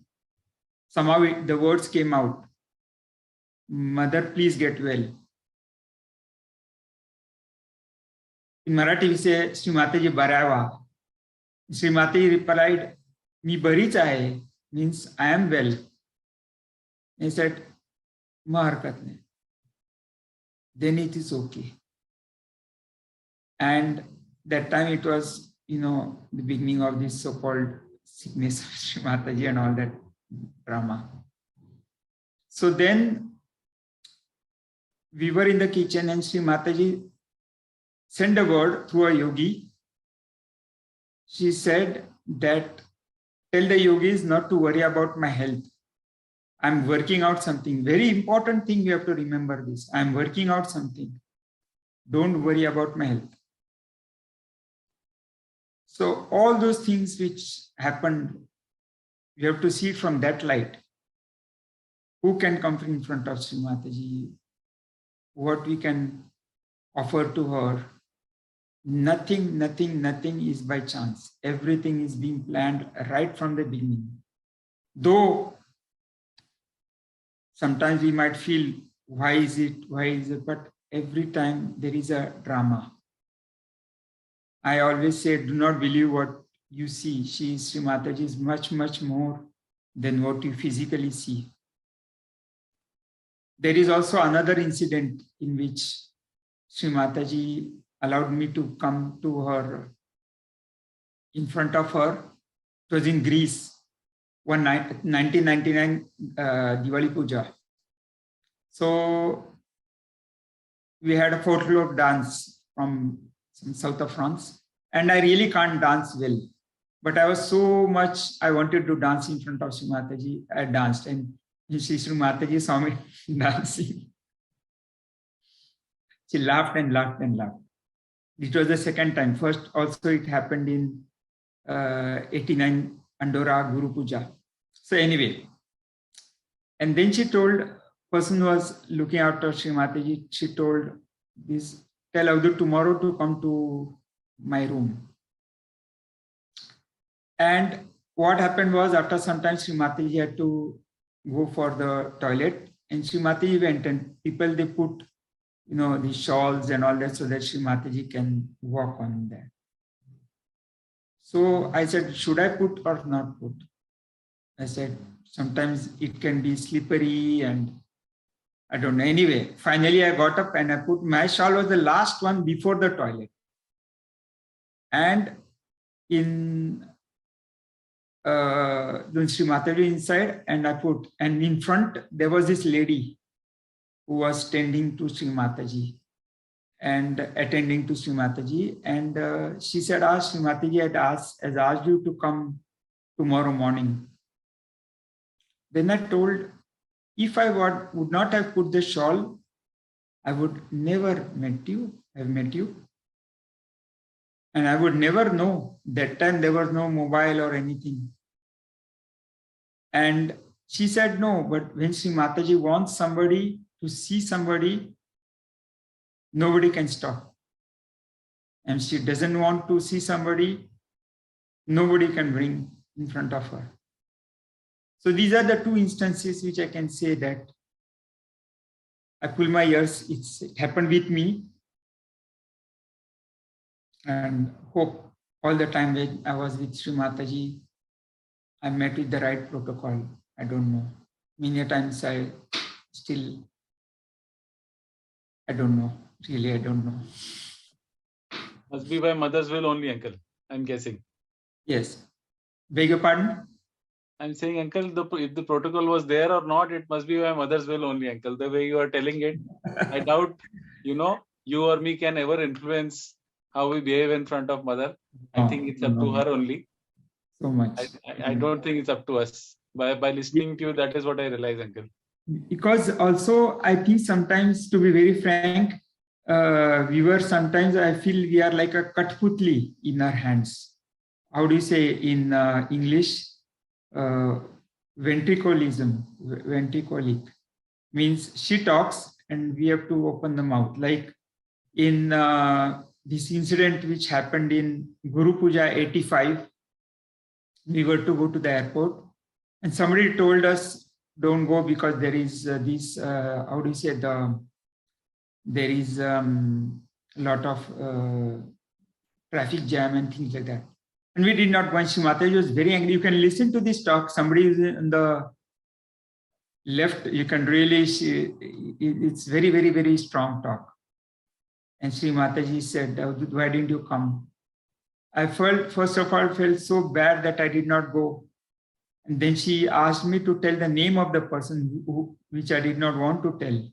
the words came out. Mother, please get well. In Marathi we say, Sri Mataji Barava. Sri Mataji replied, Mi barich aahe, means I am well. He said, Ma harkat nahi. Then it is okay. And that time it was, the beginning of this so-called sickness of Sri Mataji and all that drama. So then we were in the kitchen, and Sri Mataji sent a word through a yogi. She said that tell the yogis not to worry about my health. I'm working out something. Very important thing, you have to remember this. I'm working out something. Don't worry about my health. So all those things which happened, you have to see from that light. Who can come in front of Sri Mataji? What we can offer to her? Nothing is by chance. Everything is being planned right from the beginning. Though sometimes we might feel, why is it? But every time there is a drama. I always say, do not believe what you see. Sri Mataji is much more than what you physically see. There is also another incident in which Sri Mataji allowed me to come to her, in front of her. It was in Greece, 1999 Diwali Puja. So we had a folklore dance from south of France, and I really can't dance well. But I wanted to dance in front of Sri Mataji. I danced, and Sri Mataji saw me dancing. She laughed and laughed and laughed. It was the second time. First, also it happened in 89 Andorra Guru Puja. So anyway, and then she told, person who was looking after Sri Mataji, she told this, tell Avadhut tomorrow to come to my room. And what happened was, after some time, Sri Mataji had to go for the toilet, and Sri Mataji went, and people, they put, the shawls and all that so that Sri Mataji can walk on that. So I said, should I put or not put? I said, sometimes it can be slippery and I don't know. Anyway, finally I got up and I put, my shawl was the last one before the toilet. And in Sri Mataji inside, and I put, and in front there was this lady who was tending to Sri Mataji and attending to Sri Mataji. And she said, Sri Mataji has asked you to come tomorrow morning. Then I told, if I would not have put the shawl, I would never have met you. And I would never know. That time there was no mobile or anything. And she said, no, but when Sri Mataji wants somebody to see somebody, nobody can stop. And she doesn't want to see somebody, nobody can bring in front of her. So these are the two instances which I can say that I pull my ears. It happened with me. And hope all the time when I was with Sri Mataji, I met with the right protocol. I don't know. Many times I don't know. Really, I don't know. Must be by mother's will only, uncle. I'm guessing. Yes. Beg your pardon? I'm saying, uncle, if the protocol was there or not, it must be by mother's will only, uncle. The way you are telling it, I doubt, you or me can ever influence how we behave in front of mother. I think it's up to her only. So much. I don't think it's up to us. By listening to you, that is what I realize, uncle. Because also, I think sometimes, to be very frank, sometimes I feel we are like a Kathputli in our hands. How do you say in English? Ventriloquism, means she talks and we have to open the mouth. Like in this incident which happened in Guru Puja 85, we were to go to the airport and somebody told us, don't go because there is there is a lot of traffic jam and things like that. And we did not go. Sri Mataji was very angry. You can listen to this talk. Somebody is in the left. You can really see it's very, very, very strong talk. And Sri Mataji said, why didn't you come? I first of all, felt so bad that I did not go. And then she asked me to tell the name of the person which I did not want to tell.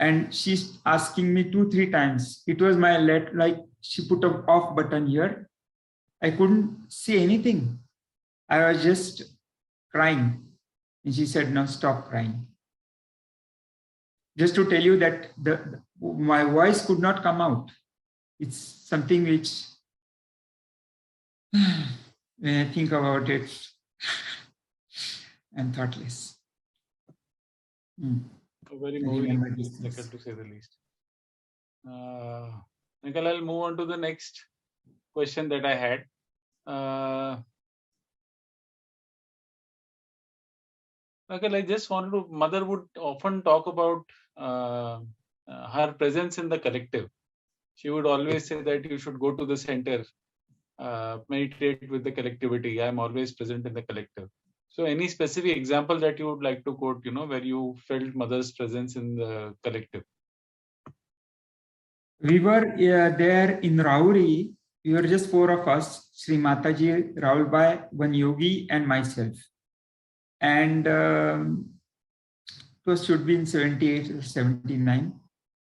And she's asking me 2-3 times. It was my like she put an off button here. I couldn't say anything. I was just crying. And she said, no, stop crying. Just to tell you that my voice could not come out. It's something which, when I think about it, I'm thoughtless. Very moving, to say the least. Uncle, I'll move on to the next question that I had. Uncle, I just wanted to, Mother would often talk about her presence in the collective. She would always say that you should go to the center, meditate with the collectivity. I'm always present in the collective. So any specific example that you would like to quote, where you felt Mother's presence in the collective? We were there in Rauri. We were just 4 of us, Sri Mataji, Rahul Bhai, one yogi and myself. And it should be in 78 or 79.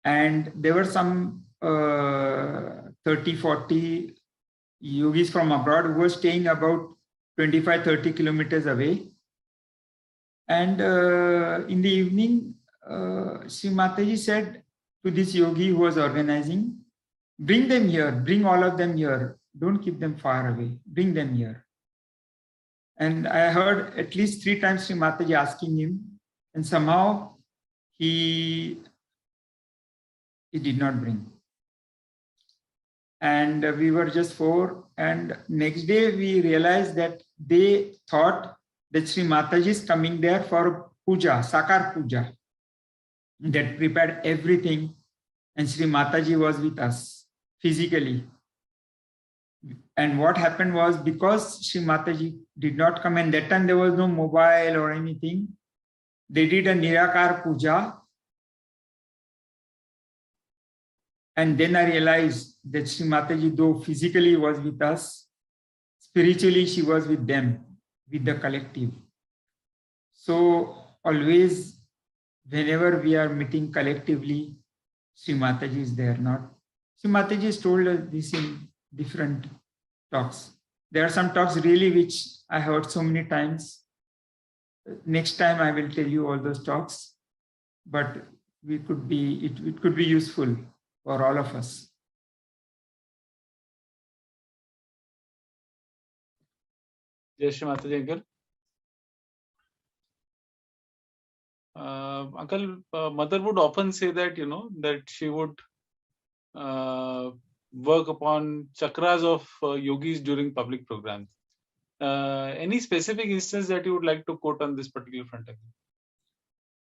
And there were some 30, 40 yogis from abroad who were staying about 25, 30 kilometers away. And in the evening, Sri Mataji said to this yogi who was organizing, bring them here, bring all of them here. Don't keep them far away, bring them here. And I heard at least 3 times Sri Mataji asking him, and somehow he did not bring. And we were just 4. And next day we realized that they thought that Sri Mataji is coming there for puja, Sakar puja. That prepared everything. And Sri Mataji was with us physically. And what happened was, because Sri Mataji did not come, and that time there was no mobile or anything, they did a Nirakar puja. And then I realized that Sri Mataji, though physically was with us, spiritually she was with them, with the collective. So always, whenever we are meeting collectively, Sri Mataji is there. Sri Mataji has told us this in different talks. There are some talks really which I heard so many times. Next time I will tell you all those talks, but it could be useful for all of us. Jai Shri Mataji, Uncle. Uncle, Mother would often say that, that she would work upon chakras of yogis during public programs. Any specific instance that you would like to quote on this particular front?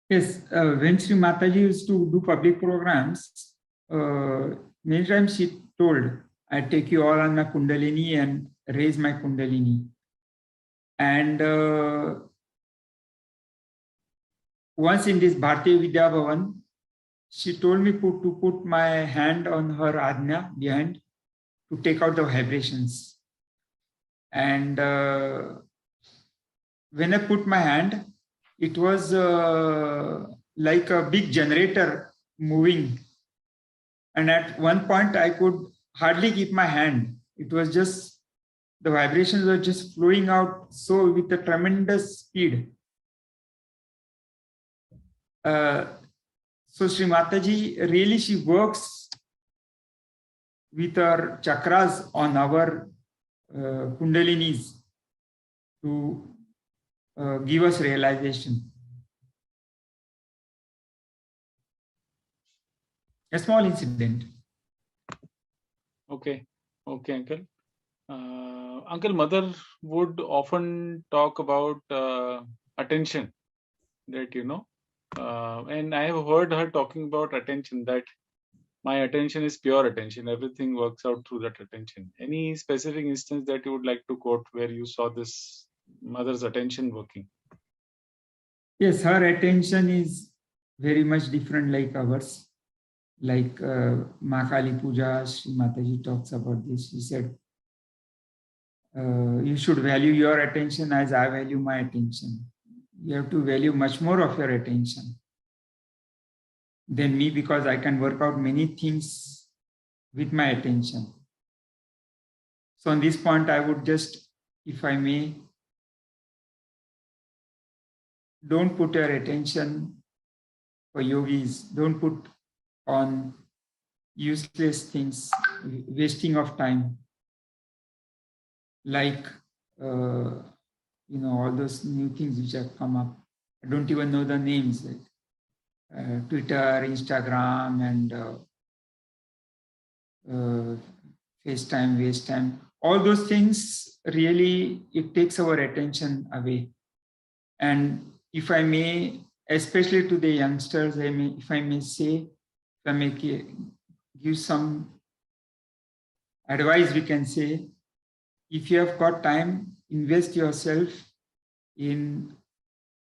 Yes, when Sri Mataji used to do public programs, many times she told, I take you all on my Kundalini and raise my Kundalini. And once in this Bharatiya Vidya Bhavan, she told me to put my hand on her Ajna behind to take out the vibrations. And when I put my hand, it was like a big generator moving. And at one point, I could hardly keep my hand. It was just, the vibrations were just flowing out so with a tremendous speed. So Sri Mataji, really she works with her chakras on our Kundalinis to give us realization. A small incident. Okay, Uncle. Uncle, Mother would often talk about attention, that, and I have heard her talking about attention, that my attention is pure attention. Everything works out through that attention. Any specific instance that you would like to quote where you saw this Mother's attention working? Yes, her attention is very much different like ours. Like Ma Kali Puja, Sri Mataji talks about this. She said, you should value your attention as I value my attention. You have to value much more of your attention than me, because I can work out many things with my attention. So on this point, I would just, if I may, don't put your attention for yogis, don't put on useless things, wasting of time, like all those new things which have come up. I don't even know the names, like Twitter, Instagram, and FaceTime, waste time. All those things really, it takes our attention away. And if I may, especially to the youngsters, if I may give some advice, we can say, if you have got time, invest yourself in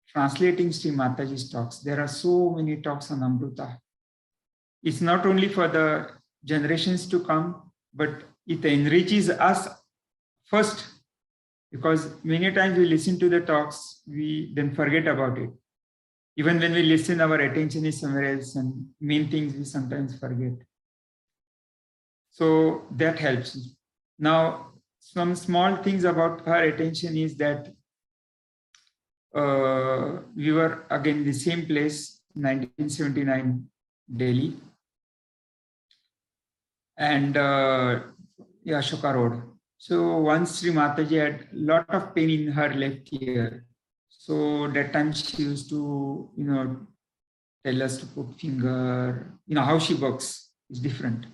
translating Sri Mataji's talks. There are so many talks on Amrita. It's not only for the generations to come, but it enriches us first, because many times we listen to the talks, we then forget about it. Even when we listen, our attention is somewhere else, and main things we sometimes forget. So that helps. Now, some small things about her attention is that we were again in the same place, 1979, Delhi, and Ashoka Road. So once Sri Mataji had a lot of pain in her left ear. So that time she used to, tell us to put finger, how she works is different.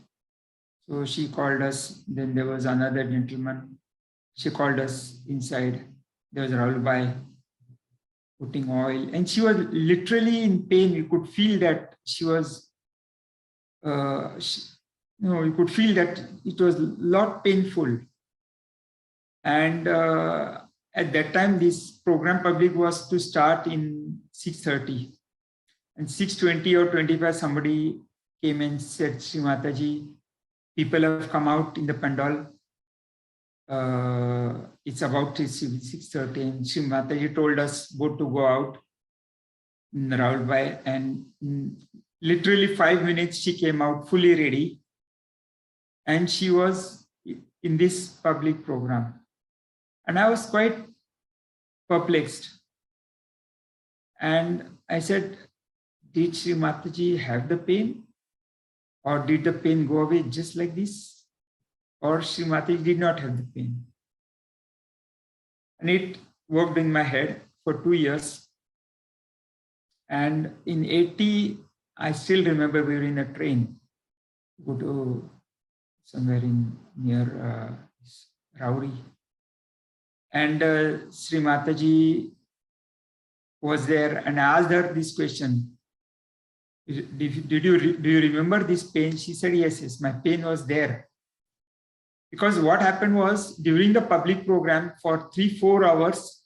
So she called us. Then there was another gentleman. She called us inside. There was Rahul Bhai putting oil, and she was literally in pain. You could feel that she was, you could feel that it was a lot painful. And at that time, this program public was to start in 6:30. And 6:20 or 25, somebody came and said, Sri Mataji, people have come out in the pandal. It's about 6:30. And Sri Mataji told us both to go out in Rahul Bhai. And in literally 5 minutes, she came out fully ready. And she was in this public program. And I was quite perplexed. And I said, did Sri Mataji have the pain? Or did the pain go away just like this? Or Sri Mataji did not have the pain? And it worked in my head for 2 years. And in 80, I still remember we were in a train, go to somewhere near Rauri. And Sri Mataji was there, and I asked her this question. Do you remember this pain? She said, yes, my pain was there. Because what happened was, during the public program for 3-4 hours,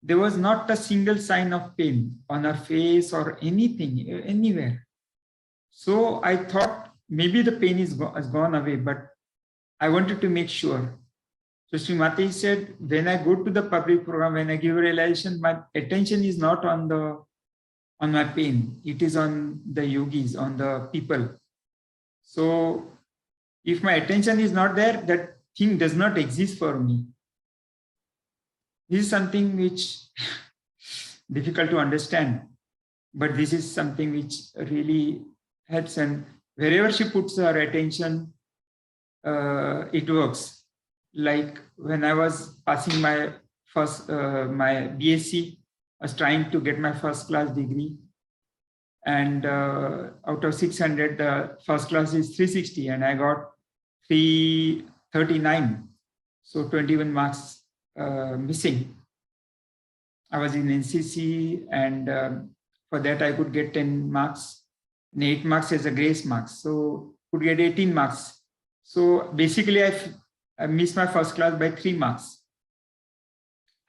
there was not a single sign of pain on her face or anything, anywhere. So I thought maybe the pain has gone away, but I wanted to make sure. So Sri Mataji said, when I go to the public program, when I give realization, my attention is not on my pain. It is on the yogis, on the people. So if my attention is not there, that thing does not exist for me. This is something which difficult to understand, but this is something which really helps. And wherever she puts her attention, it works. Like when I was passing my first, my BSc, I was trying to get my first class degree. And out of 600, the first class is 360, and I got 339. So 21 marks missing. I was in NCC, and for that I could get 10 marks, and 8 marks as a grace marks. So could get 18 marks. So basically I missed my first class by 3 marks.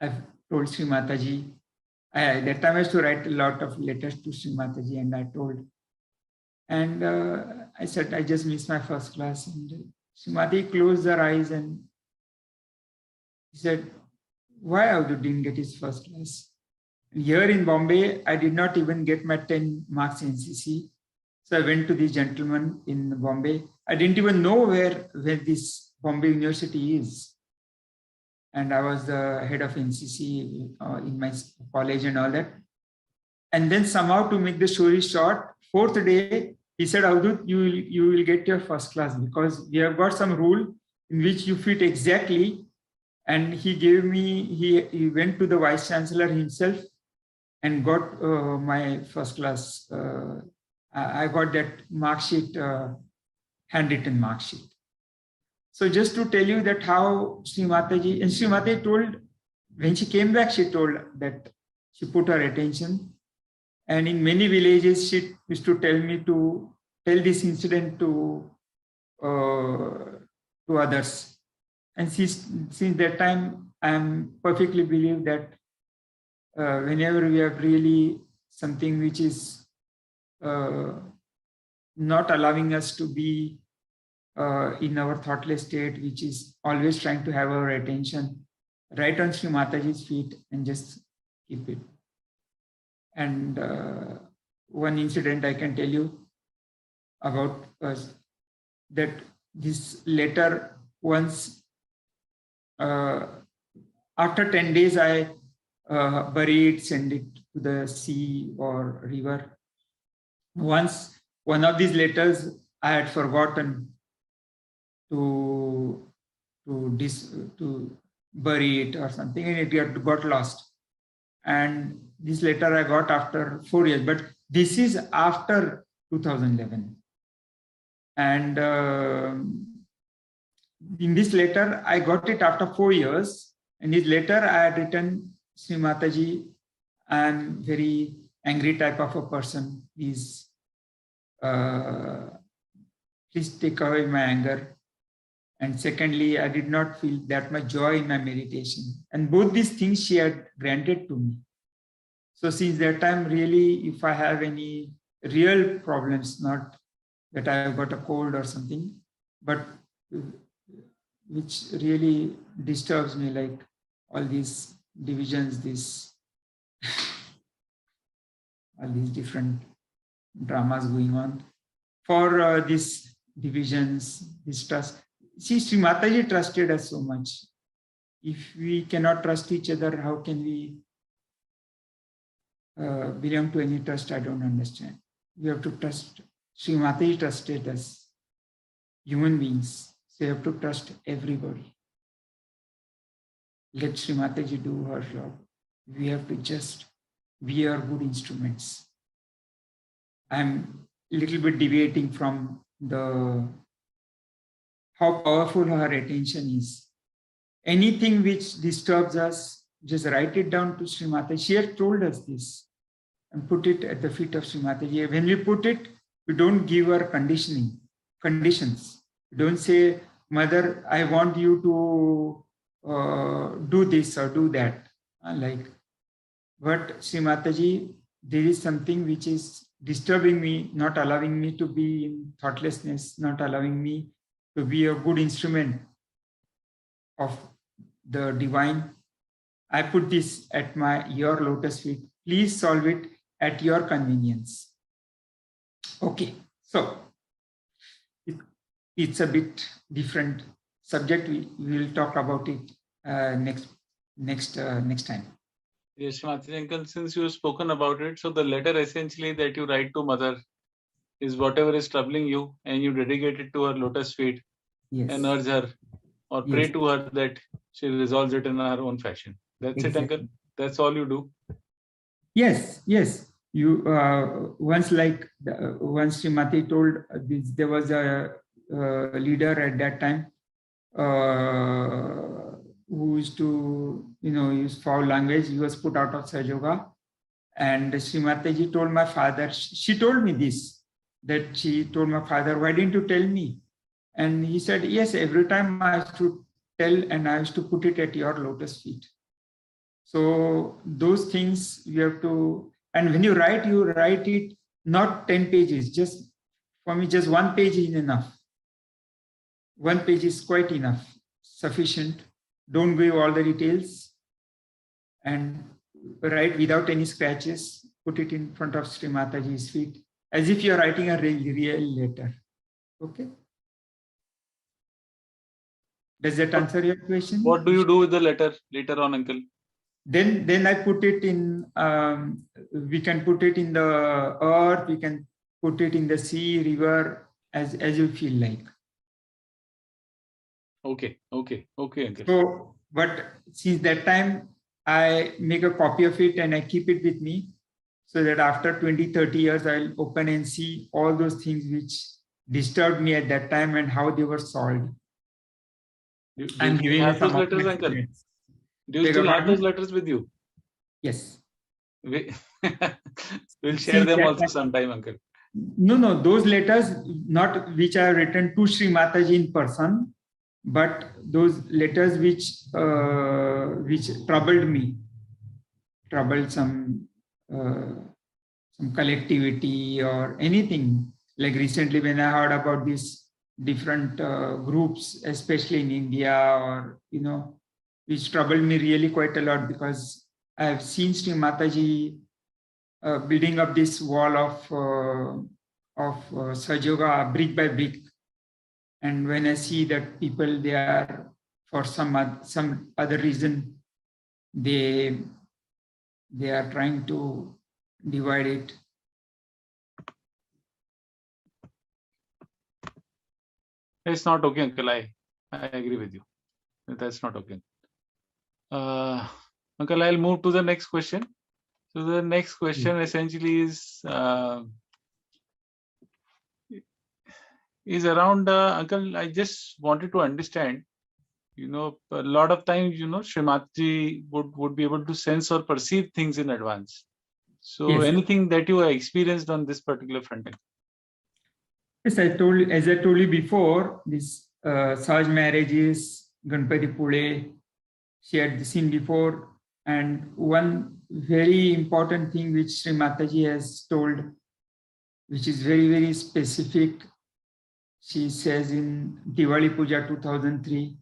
I've told Sri Mataji. That time I used to write a lot of letters to Sri Mataji, and I told. And I said, I just missed my first class. And Sri Mataji closed her eyes and he said, why Avadhut didn't get his first class? And here in Bombay, I did not even get my 10 marks in NCC. So I went to this gentleman in Bombay. I didn't even know where this Bombay University is. And I was the head of NCC in my college and all that. And then somehow, to make the story short, fourth day, he said, Avadut, you will get your first class because we have got some rule in which you fit exactly. And he gave me, he went to the vice chancellor himself and got my first class. I got that mark sheet, handwritten mark sheet. So just to tell you that how Sri Mataji, and Sri Mataji told, when she came back, she told that she put her attention. And in many villages, she used to tell me to tell this incident to others. And since that time, I am perfectly believe that whenever we have really something which is not allowing us to be in our thoughtless state, which is always trying to have our attention right on Sri Mataji's feet and just keep it. And one incident I can tell you about that this letter, once after 10 days, I bury it, send it to the sea or river. Once one of these letters I had forgotten to bury it or something, and it got lost. And this letter I got after 4 years, but this is after 2011. And in this letter, I got it after 4 years. And this letter I had written, Sri Mataji, I am very angry type of a person. Please take away my anger. And secondly, I did not feel that much joy in my meditation. And both these things she had granted to me. So since that time, really, if I have any real problems, not that I have got a cold or something, but which really disturbs me, like all these divisions, all these different dramas going on. For these divisions, this trust, see, Sri Mataji trusted us so much. If we cannot trust each other, how can we belong to any trust? I don't understand. We have to trust. Sri Mataji trusted us, human beings. So you have to trust everybody. Let Sri Mataji do her job. We have to just be our good instruments. I'm a little bit deviating from how powerful her attention is. Anything which disturbs us, just write it down to Sri Mataji. She has told us this and put it at the feet of Sri Mataji. When we put it, we don't give her conditions. We don't say, Mother, I want you to do this or do that. But Sri Mataji, there is something which is disturbing me, not allowing me to be in thoughtlessness, not allowing me to be a good instrument of the divine. I put this at your lotus feet. Please solve it at your convenience. Okay, so it's a bit different subject. We will talk about it next time. Yes, Mataji uncle, since you have spoken about it, so the letter essentially that you write to Mother is whatever is troubling you, and you dedicate it to her lotus feet. Yes. And urge her or pray to her that she resolves it in her own fashion. That's it, uncle. That's all you do. Yes. You once Sri Mataji told this, there was a leader at that time who used to use foul language. He was put out of Sahaja, and Sri Mataji told my father. She told me this, that she told my father, why didn't you tell me? And he said, yes, every time I have to tell and I have to put it at your lotus feet. So those things you have to, and when you write it not 10 pages, just for me, just 1 page is enough. 1 page is quite enough, sufficient. Don't give all the details and write without any scratches, put it in front of Sri Mataji's feet, as if you're writing a real letter. Okay. Does that answer your question? What do you do with the letter later on, uncle? then I put it in, we can put it in the earth, we can put it in the sea, river, as you feel like. Okay, Uncle. So, but since that time, I make a copy of it and I keep it with me, so that after 20, 30 years, I'll open and see all those things which disturbed me at that time and how they were solved. Do I'm you giving you have those some of letters, my Uncle? secrets. Do you Beg still your have those pardon? letters with you? Yes. We'll share Since them that also time- sometime, Uncle. No, those letters, not which I have written to Sri Mataji in person, but those letters which troubled me, troubled some collectivity or anything. Like recently, when I heard about these different groups, especially in India, or which troubled me really quite a lot, because I have seen Sri Mataji building up this wall of Sahaja brick by brick, and when I see that people, they are, for some other reason, they are trying to divide it. It's not okay, Uncle. I agree with you. That's not okay. Uncle, I'll move to the next question. So the next question essentially is around, Uncle, I just wanted to understand, a lot of times, Srimati would be able to sense or perceive things in advance. So Yes. anything that you have experienced on this particular front end? Yes, as I told you before, this Sahaj marriages, Ganpati Pule, she had seen before. And one very important thing which Sri Mataji has told, which is very, very specific, she says in Diwali Puja 2003,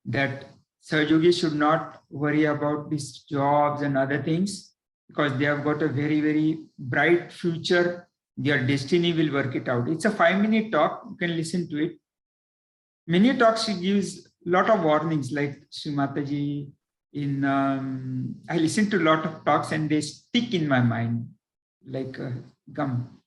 that Sahajogis should not worry about these jobs and other things, because they have got a very, very bright future. Their destiny will work it out. It's a 5-minute talk. You can listen to it. Many talks she gives a lot of warnings, like Sri Mataji. I listen to a lot of talks and they stick in my mind like gum.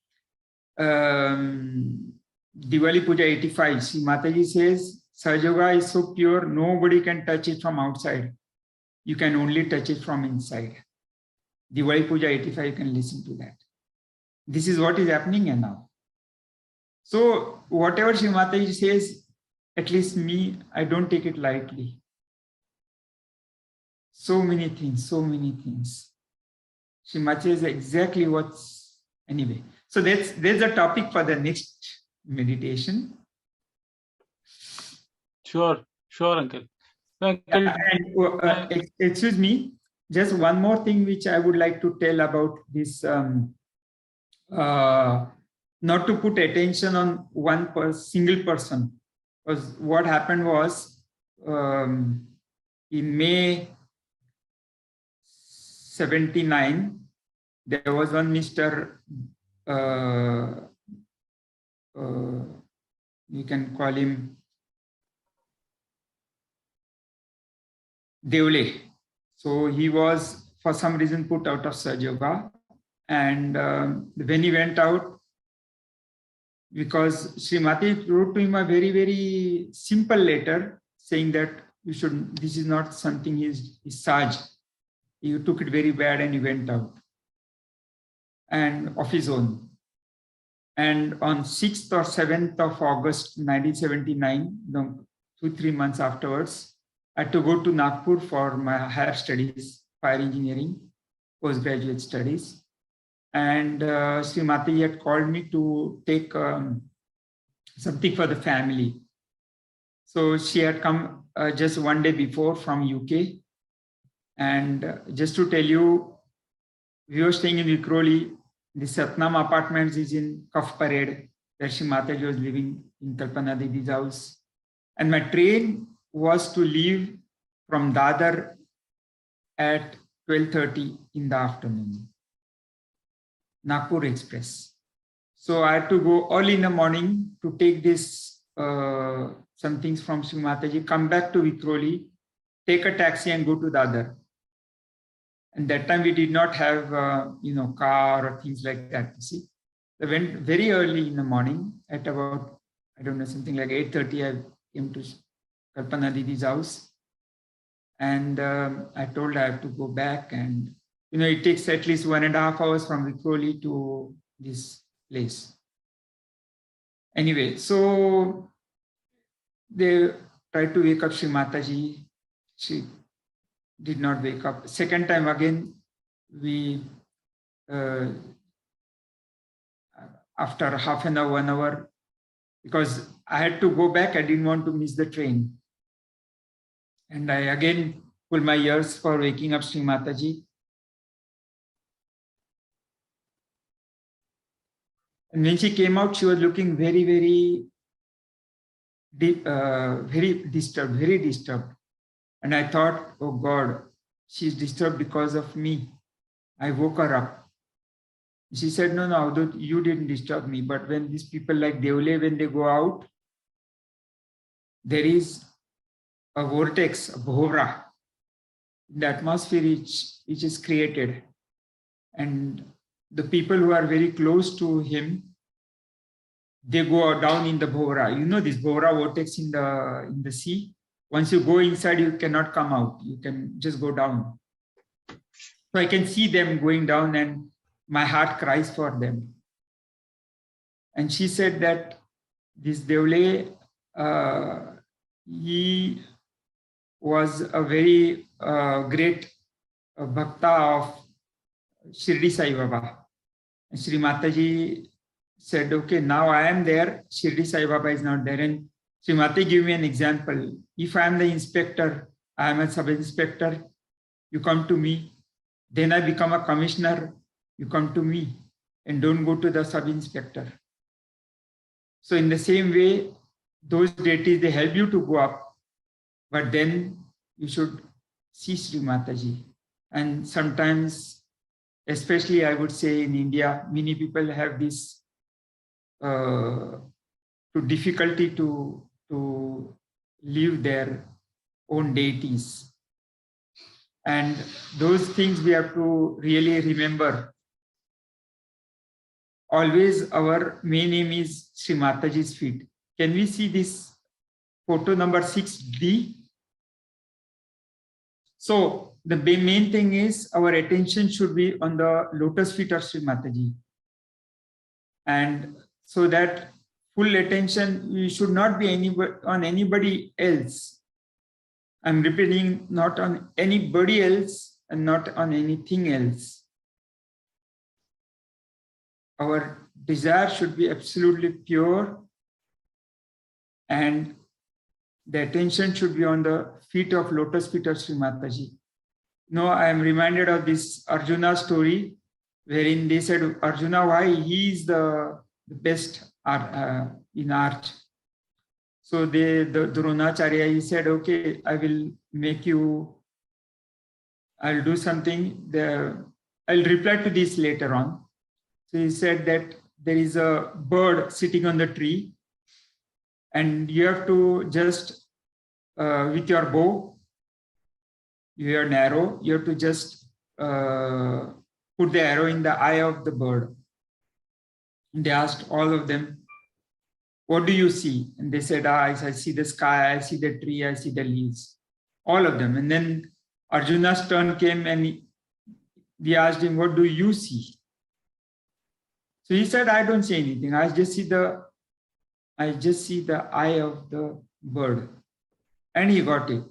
Diwali Puja 85, Sri Mataji says, Sahaja is so pure, nobody can touch it from outside. You can only touch it from inside. Diwali Puja 85, you can listen to that. This is what is happening now. So whatever Sri Mataji says, at least me, I don't take it lightly. So many things. Sri Mataji is exactly what's, anyway. So there's a topic for the next meditation. Sure, Uncle. Excuse me, just one more thing which I would like to tell about this. Not to put attention on one single person, because what happened was in May 79, there was one Mr. You can call him Devle. So he was for some reason put out of Sahaja, and when he went out, because Sri Mataji wrote to him a very, very simple letter saying that this is not something is Saj. He took it very bad and he went out, and of his own. And on 6th or 7th of August 1979, 2-3 months afterwards, I had to go to Nagpur for my higher studies, fire engineering, postgraduate studies. And Sri Mataji had called me to take something for the family. So she had come just one day before from UK. And just to tell you, we were staying in Vikhroli. The Satnam Apartments is in Cuff Parade, where Sri Mataji was living in Kalpana Didi's house. And my train was to leave from Dadar at 12:30 in the afternoon. Nagpur Express. So I had to go early in the morning to take this some things from Sri Mataji, come back to Vikhroli, take a taxi and go to Dadar. And that time we did not have, car or things like that. You see, I went very early in the morning at about, I don't know, something like 8:30. I came to Kalpana Didi's house, and I told her I have to go back, and it takes at least 1.5 hours from Vikhroli to this place. Anyway, so they tried to wake up Sri Mataji. She did not wake up. Second time again, we after half an hour, 1 hour, because I had to go back, I didn't want to miss the train. And I again pulled my ears for waking up Sri Mataji. And when she came out, she was looking very, very disturbed. And I thought, oh God, she's disturbed because of me. I woke her up. She said, no, Avadhut, you didn't disturb me. But when these people like Devle, when they go out, there is a vortex, a bhovra, the atmosphere which is created. And the people who are very close to him, they go down in the bhovra. You know this bhovra vortex in the sea? Once you go inside, you cannot come out. You can just go down. So I can see them going down, and my heart cries for them. And she said that this Devle, he was a very great bhakta of Shirdi Sai Baba. And Sri Mataji said, okay, now I am there, Shirdi Sai Baba is not there. And Sri Mataji gave me an example. If I am the inspector, I am a sub-inspector, you come to me. Then I become a commissioner, you come to me, and don't go to the sub-inspector. So in the same way, those deities, they help you to go up, but then you should see Sri Mataji. And sometimes, especially I would say in India, many people have this difficulty to leave their own deities. And those things we have to really remember. Always our main aim is Sri Mataji's feet. Can we see this photo number 6D? So the main thing is our attention should be on the lotus feet of Sri Mataji. And so that full attention, we should not be on anybody else. I'm repeating, not on anybody else and not on anything else. Our desire should be absolutely pure, and the attention should be on the feet of lotus feet of Sri Mataji. No, I am reminded of this Arjuna story, wherein they said, Arjuna, why he is the best in art. So the Dronacharya, he said, okay, I will make you, I'll do something. I'll reply to this later on. So he said that there is a bird sitting on the tree, and you have to just, with your bow, your arrow, you have to just put the arrow in the eye of the bird. And they asked all of them, what do you see? And they said, I see the sky, I see the tree, I see the leaves, all of them. And then Arjuna's turn came, and they asked him, what do you see? So he said, I don't see anything. I just see the eye of the bird. And he got it.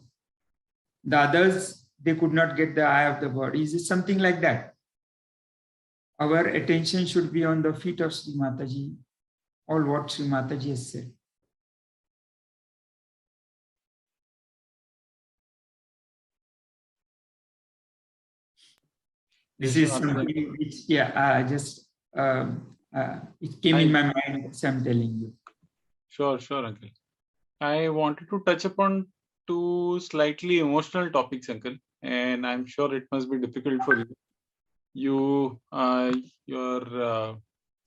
The others, they could not get the eye of the bird. Is it something like that? Our attention should be on the feet of Sri Mataji, all what Sri Mataji has said. This is something which, it came in my mind, so I'm telling you. Sure, Uncle. I wanted to touch upon two slightly emotional topics, Uncle, and I'm sure it must be difficult for you. Your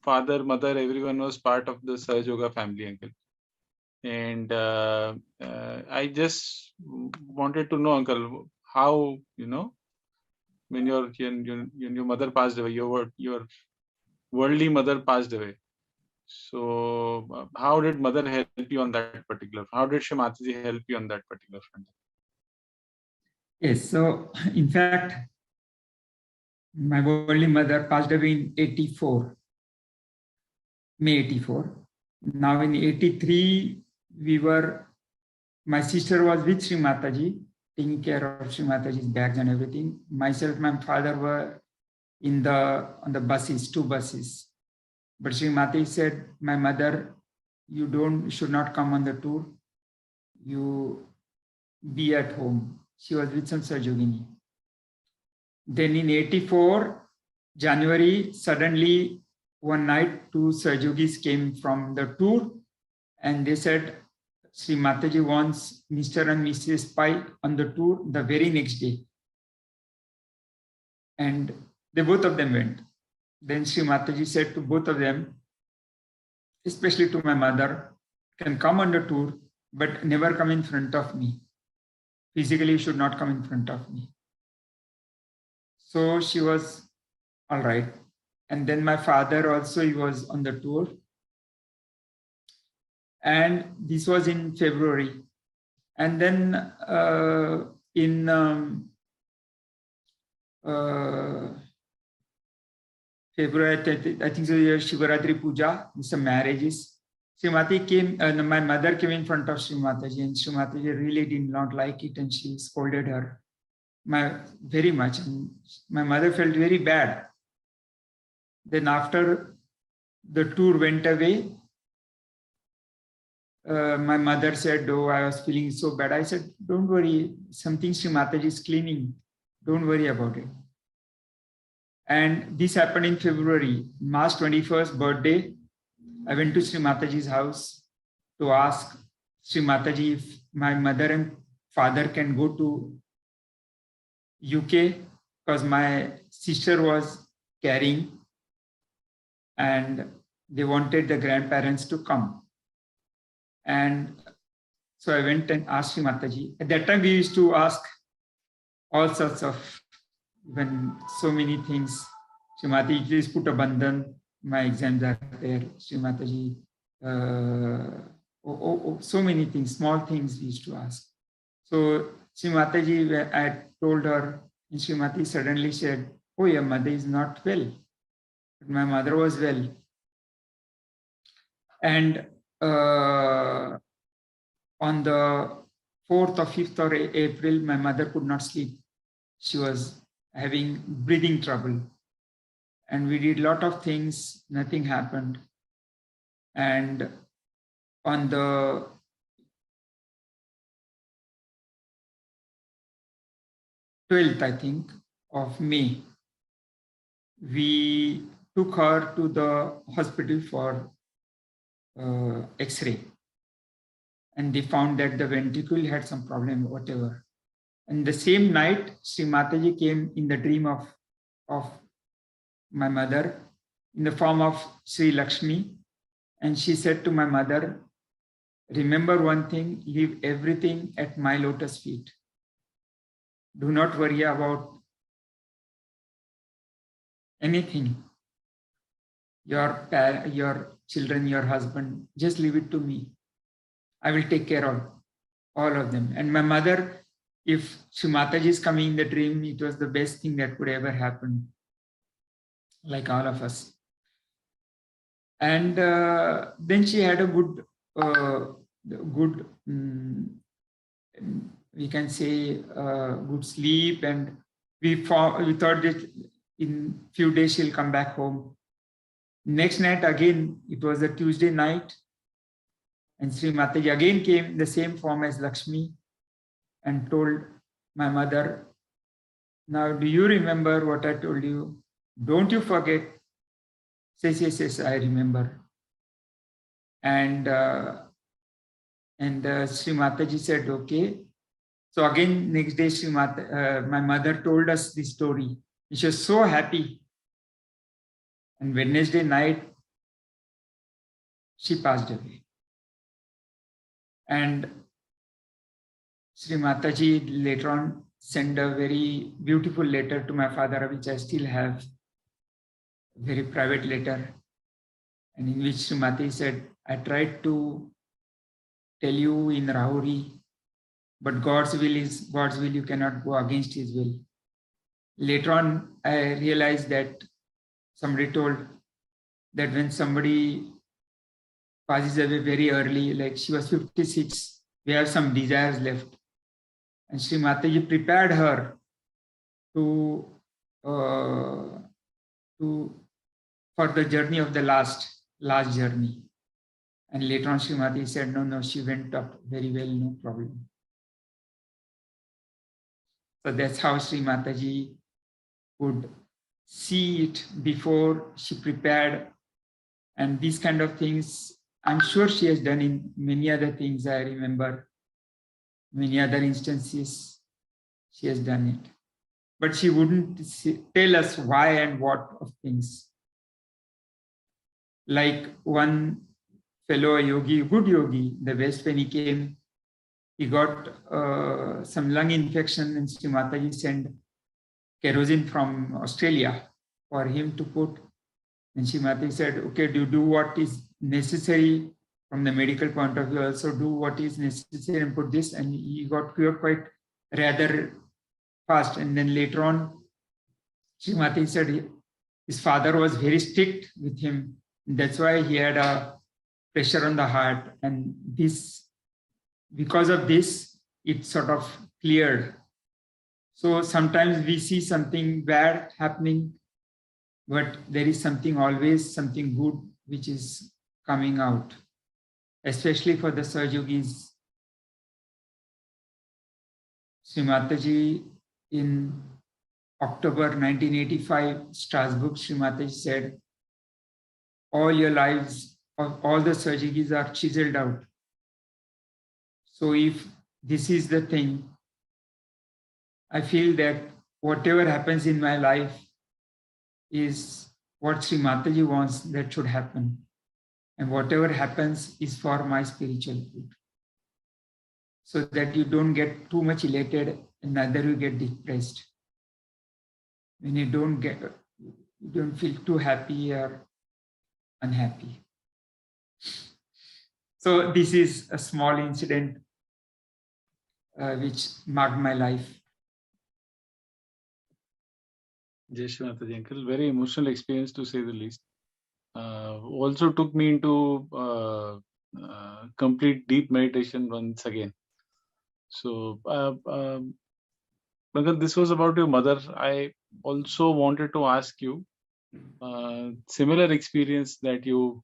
father, mother, everyone was part of the Sahaja Yoga family, Uncle. And I just wanted to know, Uncle, how, when your mother passed away, your worldly mother passed away. So how did mother help you on that particular? How did Shri Mataji help you on that particular front? Yes, so in fact, my worldly mother passed away in 84, May 84. Now in 83, my sister was with Sri Mataji, taking care of Sri Mataji's bags and everything. Myself and my father were on the buses, 2 buses. But Sri Mataji said, my mother, you should not come on the tour. You be at home. She was with some Sarjogini. Then in 84, January, suddenly one night, 2 Sarjogis came from the tour and they said, Sri Mataji wants Mr. and Mrs. Pai on the tour the very next day. And both of them went. Then Sri Mataji said to both of them, especially to my mother, can come on the tour, but never come in front of me. Physically, you should not come in front of me. So she was all right. And then my father also, he was on the tour. And this was in February. And then in February, I think so, Shivaratri Puja, some marriages. Sri Mataji came, my mother came in front of Sri Mataji, and Sri Mataji really did not like it, and she scolded her very much. And my mother felt very bad. Then after the tour went away, my mother said, oh, I was feeling so bad. I said, don't worry, something Sri Mataji is cleaning. Don't worry about it. And this happened in February, March 21st birthday. I went to Sri Mataji's house to ask Sri Mataji if my mother and father can go to UK, because my sister was carrying and they wanted the grandparents to come. And so I went and asked Sri Mataji. At that time, we used to ask all sorts of, when so many things. Sri Mataji, please put a bandhan. My exams are there. Sri Mataji, so many things, small things we used to ask. So Sri Mataji, I told her, and Sri Mataji suddenly said, oh, your mother is not well. But my mother was well. And on the 4th or 5th of April, my mother could not sleep. She was having breathing trouble. And we did a lot of things, nothing happened. And on the 12th, I think, of May, we took her to the hospital for X-ray. And they found that the ventricle had some problem, whatever. And the same night, Sri Mataji came in the dream of my mother in the form of Sri Lakshmi. And she said to my mother, remember one thing, leave everything at my lotus feet. Do not worry about anything. Your children, your husband, just leave it to me. I will take care of all of them. And my mother, if Sri Mataji is coming in the dream, it was the best thing that could ever happen, like all of us. And then she had a good, we can say, good sleep. And we thought that in few days she'll come back home. Next night again, it was a Tuesday night. And Sri Mataji again came in the same form as Lakshmi and told my mother, now do you remember what I told you? Don't you forget. Says, yes, I remember. And Sri Mataji said, okay. So again, next day, my mother told us this story. She was so happy. And Wednesday night, she passed away. And Sri Mataji later on sent a very beautiful letter to my father, which I still have, a very private letter, and in which Srimati said, I tried to tell you in Rahuri, but God's will is God's will, you cannot go against his will. Later on, I realized that somebody told that when somebody passes away very early, like she was 56, we have some desires left. And Sri Mataji prepared her for the journey of the last journey. And later on, Sri Mataji said, no, she went up very well, no problem. So that's how Sri Mataji would see it before she prepared. And these kind of things, I'm sure she has done in many other things. I remember many other instances she has done it. But she wouldn't tell us why and what of things. Like one fellow yogi, good yogi, the West, when he came, he got some lung infection, and Sri Mataji sent kerosene from Australia for him to put. And Sri Mataji said, okay, do what is necessary from the medical point of view, also do what is necessary and put this. And he got cured quite rather fast. And then later on, Sri Mataji said his father was very strict with him. That's why he had a pressure on the heart. And this, because of this, it sort of cleared. So sometimes we see something bad happening, but there is something, always something good which is coming out, especially for the Sahaja-yogis. Sri Mataji in October 1985, Strasbourg, Sri Mataji said, all your lives of all the Sahaja-yogis are chiseled out. So if this is the thing, I feel that whatever happens in my life is what Sri Mataji wants that should happen. And whatever happens is for my spiritual good. So that you don't get too much elated and neither you get depressed. When you don't feel too happy or unhappy. So this is a small incident which marked my life. Jai Shri Mataji, uncle. Very emotional experience, to say the least. Also took me into complete deep meditation once again. So, uncle, this was about your mother. I also wanted to ask you similar experience that you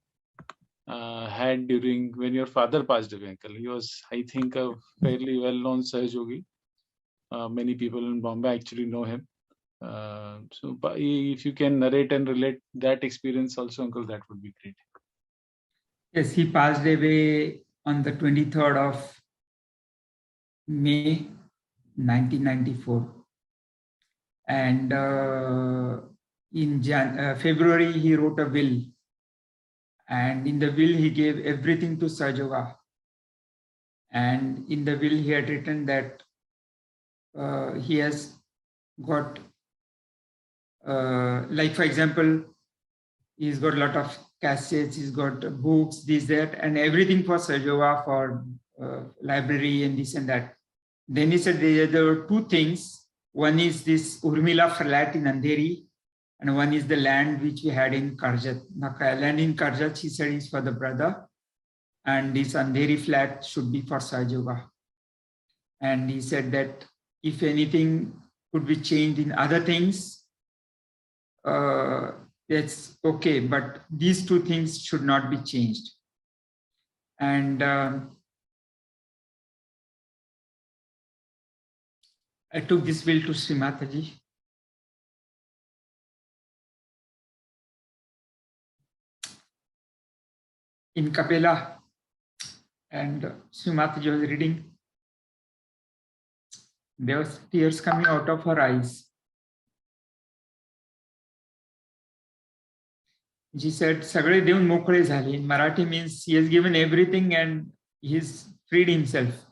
had during when your father passed away, uncle. He was, I think, a fairly well-known Sahaja Yogi. Many people in Bombay actually know him. So if you can narrate and relate that experience also, uncle, that would be great. Yes, he passed away on the 23rd of May 1994. And in February, he wrote a will. And in the will, he gave everything to Sahaja Yoga. And in the will, he had written that he has got like, for example, he's got a lot of cassettes, he's got books, this, that, and everything for Sahaja Yoga, for library and this and that. Then he said there were two things. One is this Urmila flat in Andheri, and one is the land which we had in Karjat. Now, land in Karjat, he said, is for the brother, and this Andheri flat should be for Sahaja Yoga. And he said that if anything could be changed in other things, that's okay, but these two things should not be changed. And I took this will to Sri Mataji. In Kapela, and Sri Mataji was reading. There was tears coming out of her eyes. She said, "Sagale deun mokle zale." In Marathi means he has given everything and he's freed himself.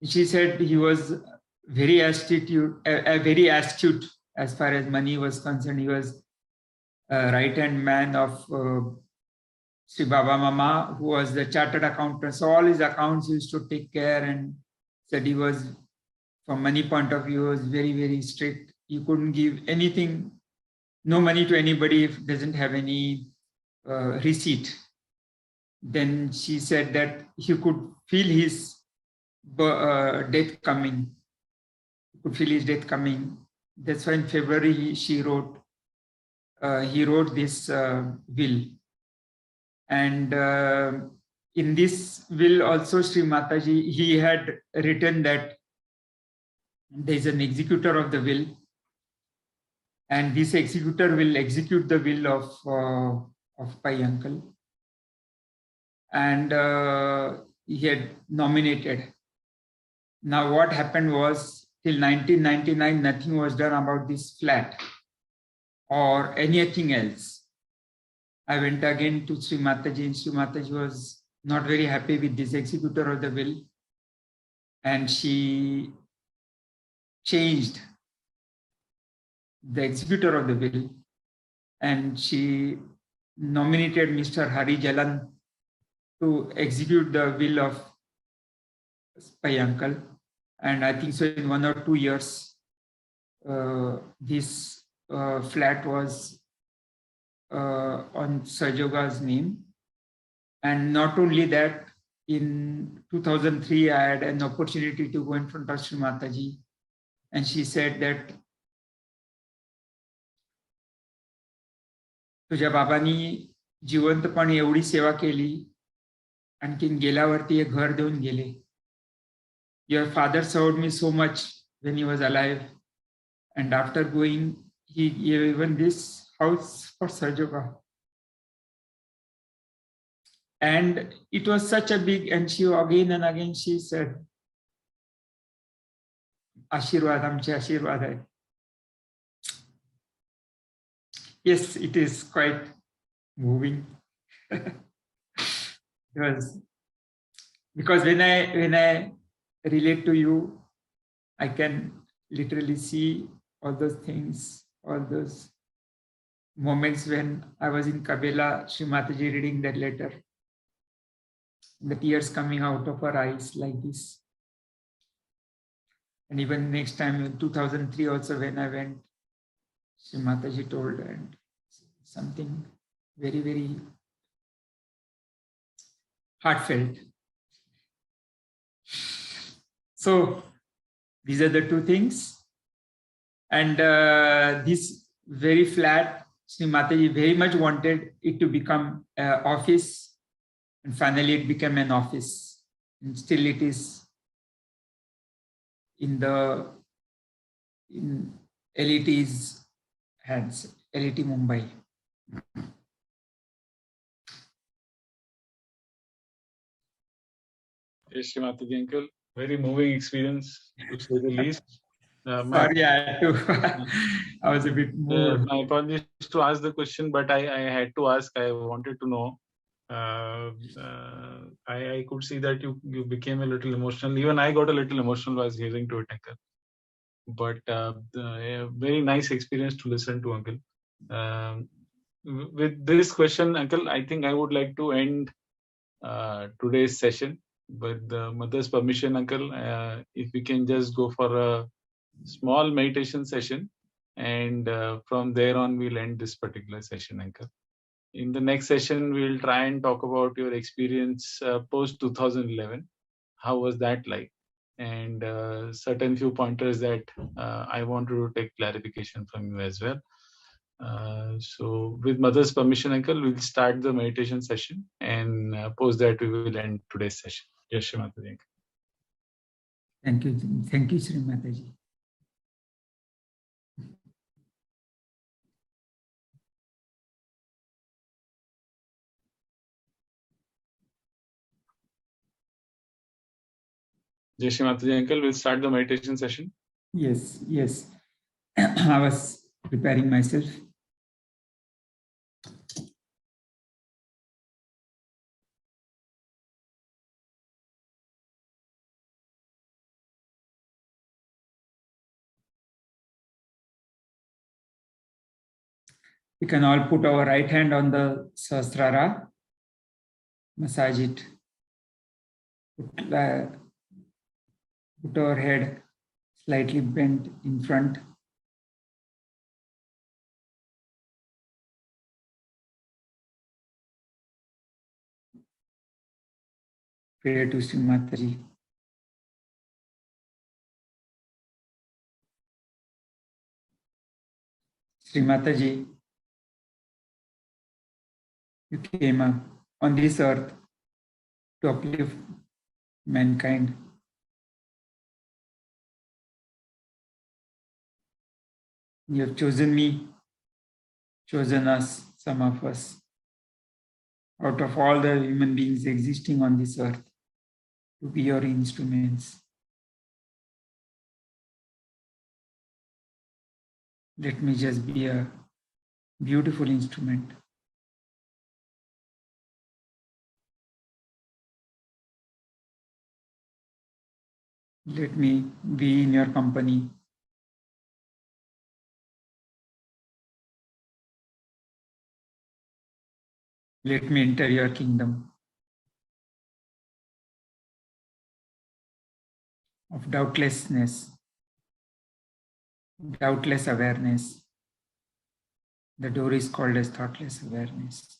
She said he was very very astute as far as money was concerned. He was a right-hand man of Sri Baba Mama, who was the chartered accountant. So all his accounts he used to take care, and said he was, from money point of view, was very, very strict. You couldn't give anything, no money to anybody if doesn't have any receipt. Then she said that he could feel his death coming. He could feel his death coming. That's why in February he wrote this will. And in this will also, Sri Mataji, he had written that there is an executor of the will, and this executor will execute the will of Pai uncle. And he had nominated. Now what happened was, till 1999, nothing was done about this flat or anything else. I went again to Sri Mataji, and Sri Mataji was not very happy with this executor of the will, and she changed the executor of the will, and she nominated Mr. Hari Jalan to execute the will of Pai uncle. And I think so in 1 or 2 years, this flat was on Sajoga's name. And not only that, in 2003, I had an opportunity to go in front of Sri Mataji, and she said that तुझ्या बाबांनी जिवंतपणे एवढी सेवा केली, आणखीन गेल्यावरती एक घर देऊन गेले. Your father served me so much when he was alive, and after going, he gave even this house for Sajoga. And it was such a big, and she again and again she said, Ashirwad, amche Ashirwad hai. Yes, it is quite moving. Because when I relate to you, I can literally see all those things, all those moments when I was in Kabela, Sri Mataji reading that letter, the tears coming out of her eyes like this. And even next time in 2003 also, when I went, Sri Mataji told, and something very, very heartfelt. So these are the two things. And this very flat, Sri Mataji very much wanted it to become an office. And finally it became an office. And still it is in LET's hands, LET Mumbai. Yes, Sri Mataji uncle, very moving experience to say the least. Sorry, I was a bit moved. My apologies to ask the question, but I had to ask. I wanted to know. I could see that you became a little emotional. Even I got a little emotional while hearing to it, uncle. But a very nice experience to listen to, uncle. With this question, uncle, I think I would like to end today's session with the mother's permission, uncle. If we can just go for a small meditation session, and from there on we'll end this particular session, uncle. In the next session, we'll try and talk about your experience post 2011. How was that like? And certain few pointers that I wanted to take clarification from you as well. So with mother's permission, uncle, we'll start the meditation session, and post that we will end today's session. Yes, Shri Mataji. Thank you. Thank you, Sri Mataji. Jai Shri Mataji, uncle, we'll start the meditation session. Yes, yes. I was preparing myself. We can all put our right hand on the Sahasrara, massage it, put our head slightly bent in front. Pray to Sri Mataji. Sri Mataji, you came on this earth to uplift mankind. You have chosen me, chosen us, some of us, out of all the human beings existing on this earth, to be your instruments. Let me just be a beautiful instrument. Let me be in your company. Let me enter your kingdom of doubtlessness, doubtless awareness. The door is called as thoughtless awareness.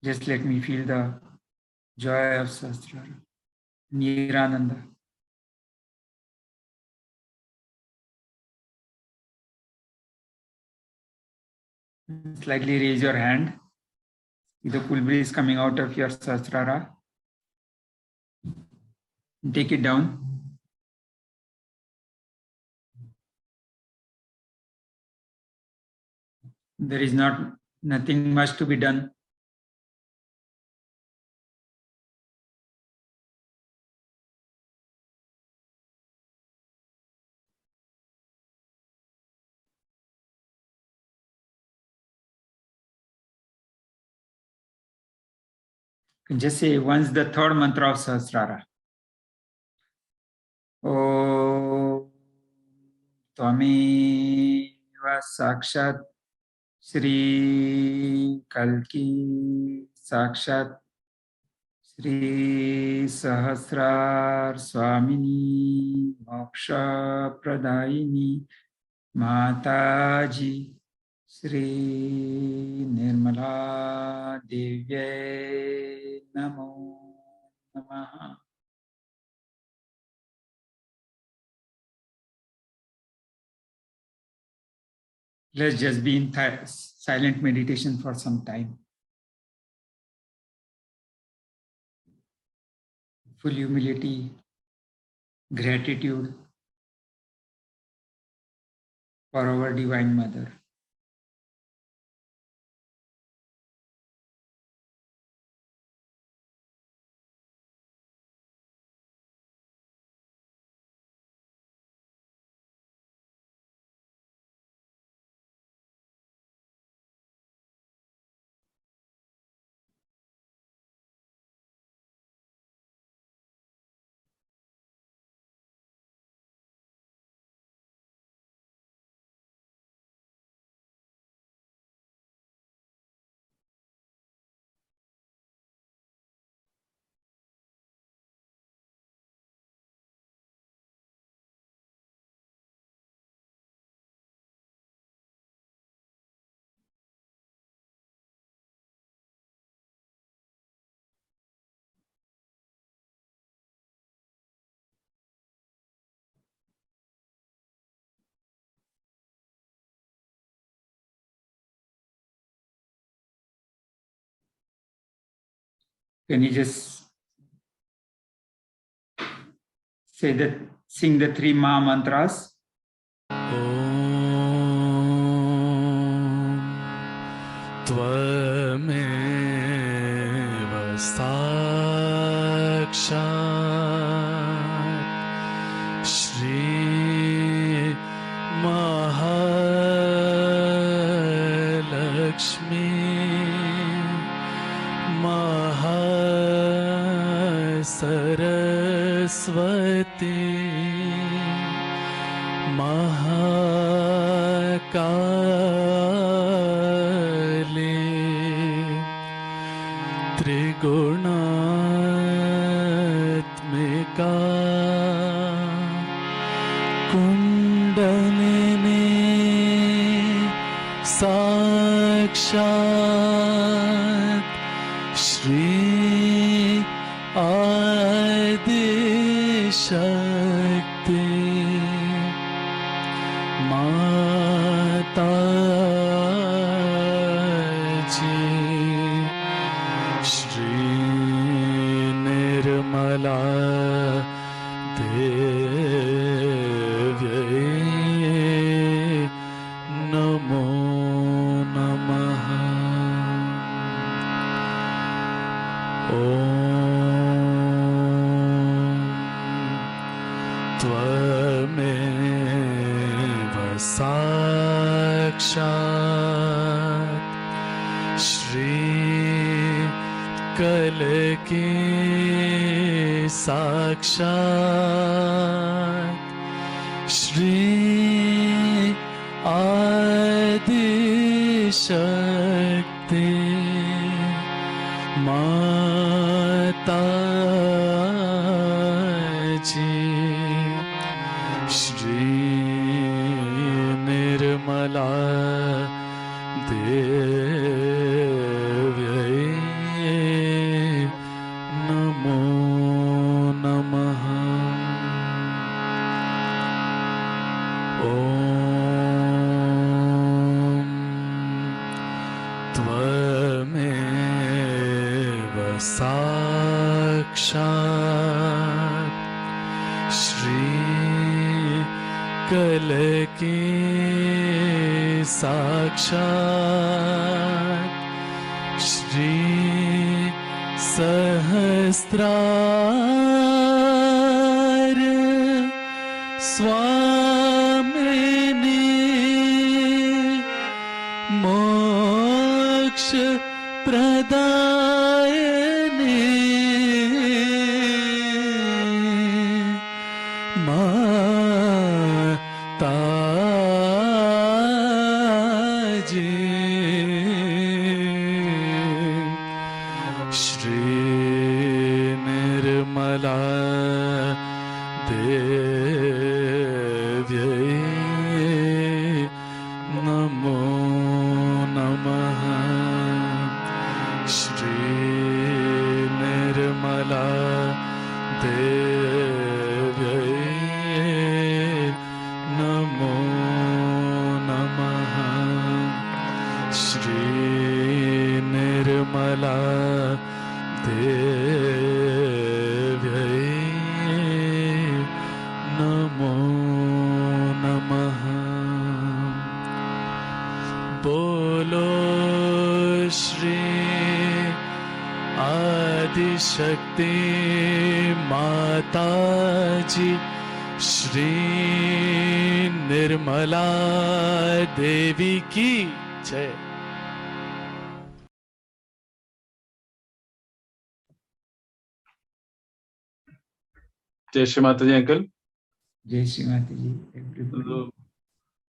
Just let me feel the joy of Sahasrara, Nirananda. Slightly raise your hand. See the cool breeze coming out of your Sahasrara. Take it down. There is nothing much to be done. You can just say once the third mantra of Sahasrara. Om Tvameva Sakshat Shri Kalki Sakshat Shri Sahasrar Swamini Moksha Pradayini Mataji Shri Nirmala Devye Namo Namaha. Let's just be in silent meditation for some time. Full humility, gratitude for our Divine Mother. Can you just sing the three Maha mantras? Tvameva Sakshat Shri Mahalakshmi Mahasaraswati महाकाले त्रिगुणात्मिका kundalini साक्षात् श्री आदिशक्ति माता जी श्री निर्मला देव्यै नमो नमः। त्वमेव साक्षात् श्री कलकी साक्षात् श्री आदिशक्ति माता जी श्री निर्मला देव्यै नमो नमः। त्वमेव साक्षात् श्री कलकी साक्षात् श्री सहस्रार स्वामिनी मोक्ष प्रदायिनी माता जी श्री निर्मला देव्यै नमो नमः। श्री निर्मला देव्यै नमो नमः। श्री निर्मला देव्यै नमो नमः। बोलो श्री आदिशक्ति माता जी श्री निर्मला देवी की जय। Jai Shri Mataji, uncle. Jai Shri Mataji, everybody.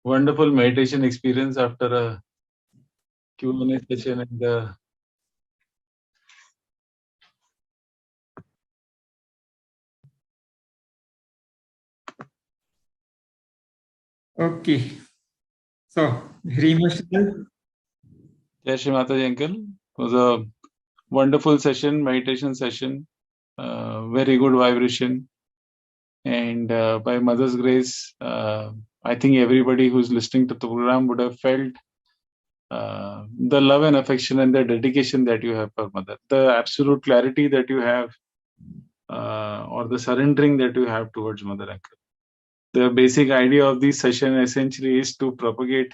Wonderful meditation experience after a Q&A session and Okay. So, very emotional. Jai Shri Mataji, uncle. It was a wonderful session, meditation session, very good vibration. And by Mother's grace, I think everybody who's listening to the program would have felt the love and affection and the dedication that you have for Mother, the absolute clarity that you have, or the surrendering that you have towards Mother, uncle. The basic idea of this session essentially is to propagate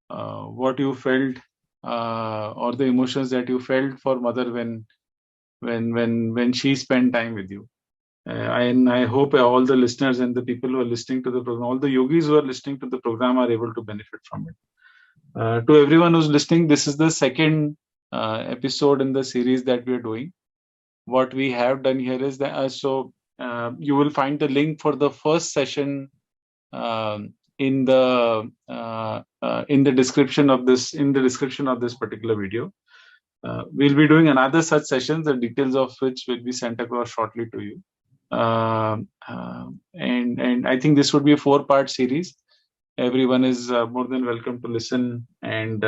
what you felt or the emotions that you felt for Mother when she spent time with you. And I hope all the listeners and the people who are listening to the program, all the yogis who are listening to the program are able to benefit from it. To everyone who's listening, this is the second episode in the series that we are doing. What we have done here is that you will find the link for the first session in the description of this particular video. We'll be doing another such sessions, the details of which will be sent across shortly to you. And I think this would be a 4-part series. Everyone is more than welcome to listen and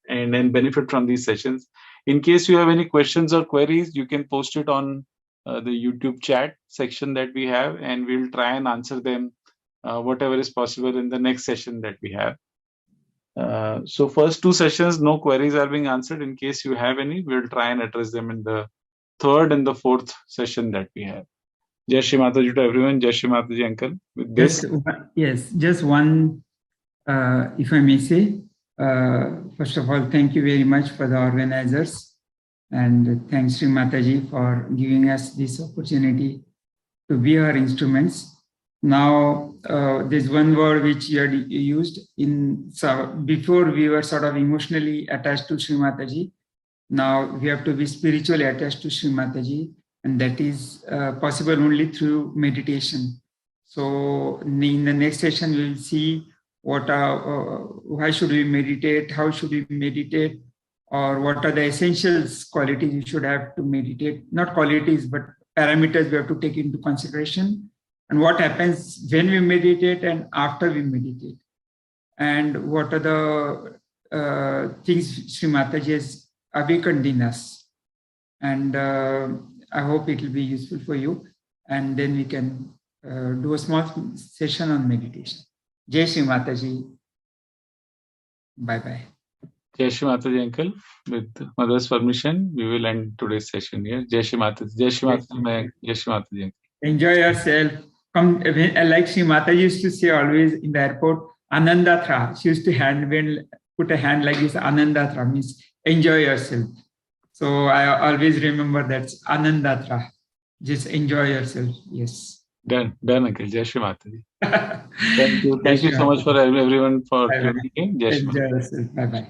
benefit from these sessions. In case you have any questions or queries, you can post it on the YouTube chat section that we have, and we'll try and answer them whatever is possible in the next session that we have. So first 2 sessions, no queries are being answered. In case you have any, we'll try and address them in the 3rd and the 4th session that we have. Jai Shri Mataji to everyone. Jai Shri Mataji, uncle. With this, just one, if I may say, first of all, thank you very much for the organizers, and thanks Shri Mataji for giving us this opportunity to be our instruments. Now, there's one word which you had used before we were sort of emotionally attached to Shri Mataji. Now we have to be spiritually attached to Shri Mataji, and that is possible only through meditation. So in the next session, we'll see why should we meditate, how should we meditate, or what are the essentials, qualities you should have to meditate, not qualities, but parameters we have to take into consideration, and what happens when we meditate and after we meditate, and what are the things Shri Mataji has awakened in us. And I hope it will be useful for you, and then we can do a small session on meditation. Jai Shri Mataji. Bye-bye. Jai Shri Mataji, uncle. With mother's permission, we will end today's session here. Jai Shri Mataji. Jai Shri Mataji. Jai Shri Mataji, uncle. Enjoy yourself. Come, like Shri Mataji used to say always in the airport, Anandatra. She used to put a hand like this, Anandatra means enjoy yourself. So I always remember that's Anandatra. Just enjoy yourself. Yes. Done, uncle. Jai Shri Mataji. Thank you. Thank you so much for everyone for tuning in. Jai Shri Mataji. Bye bye.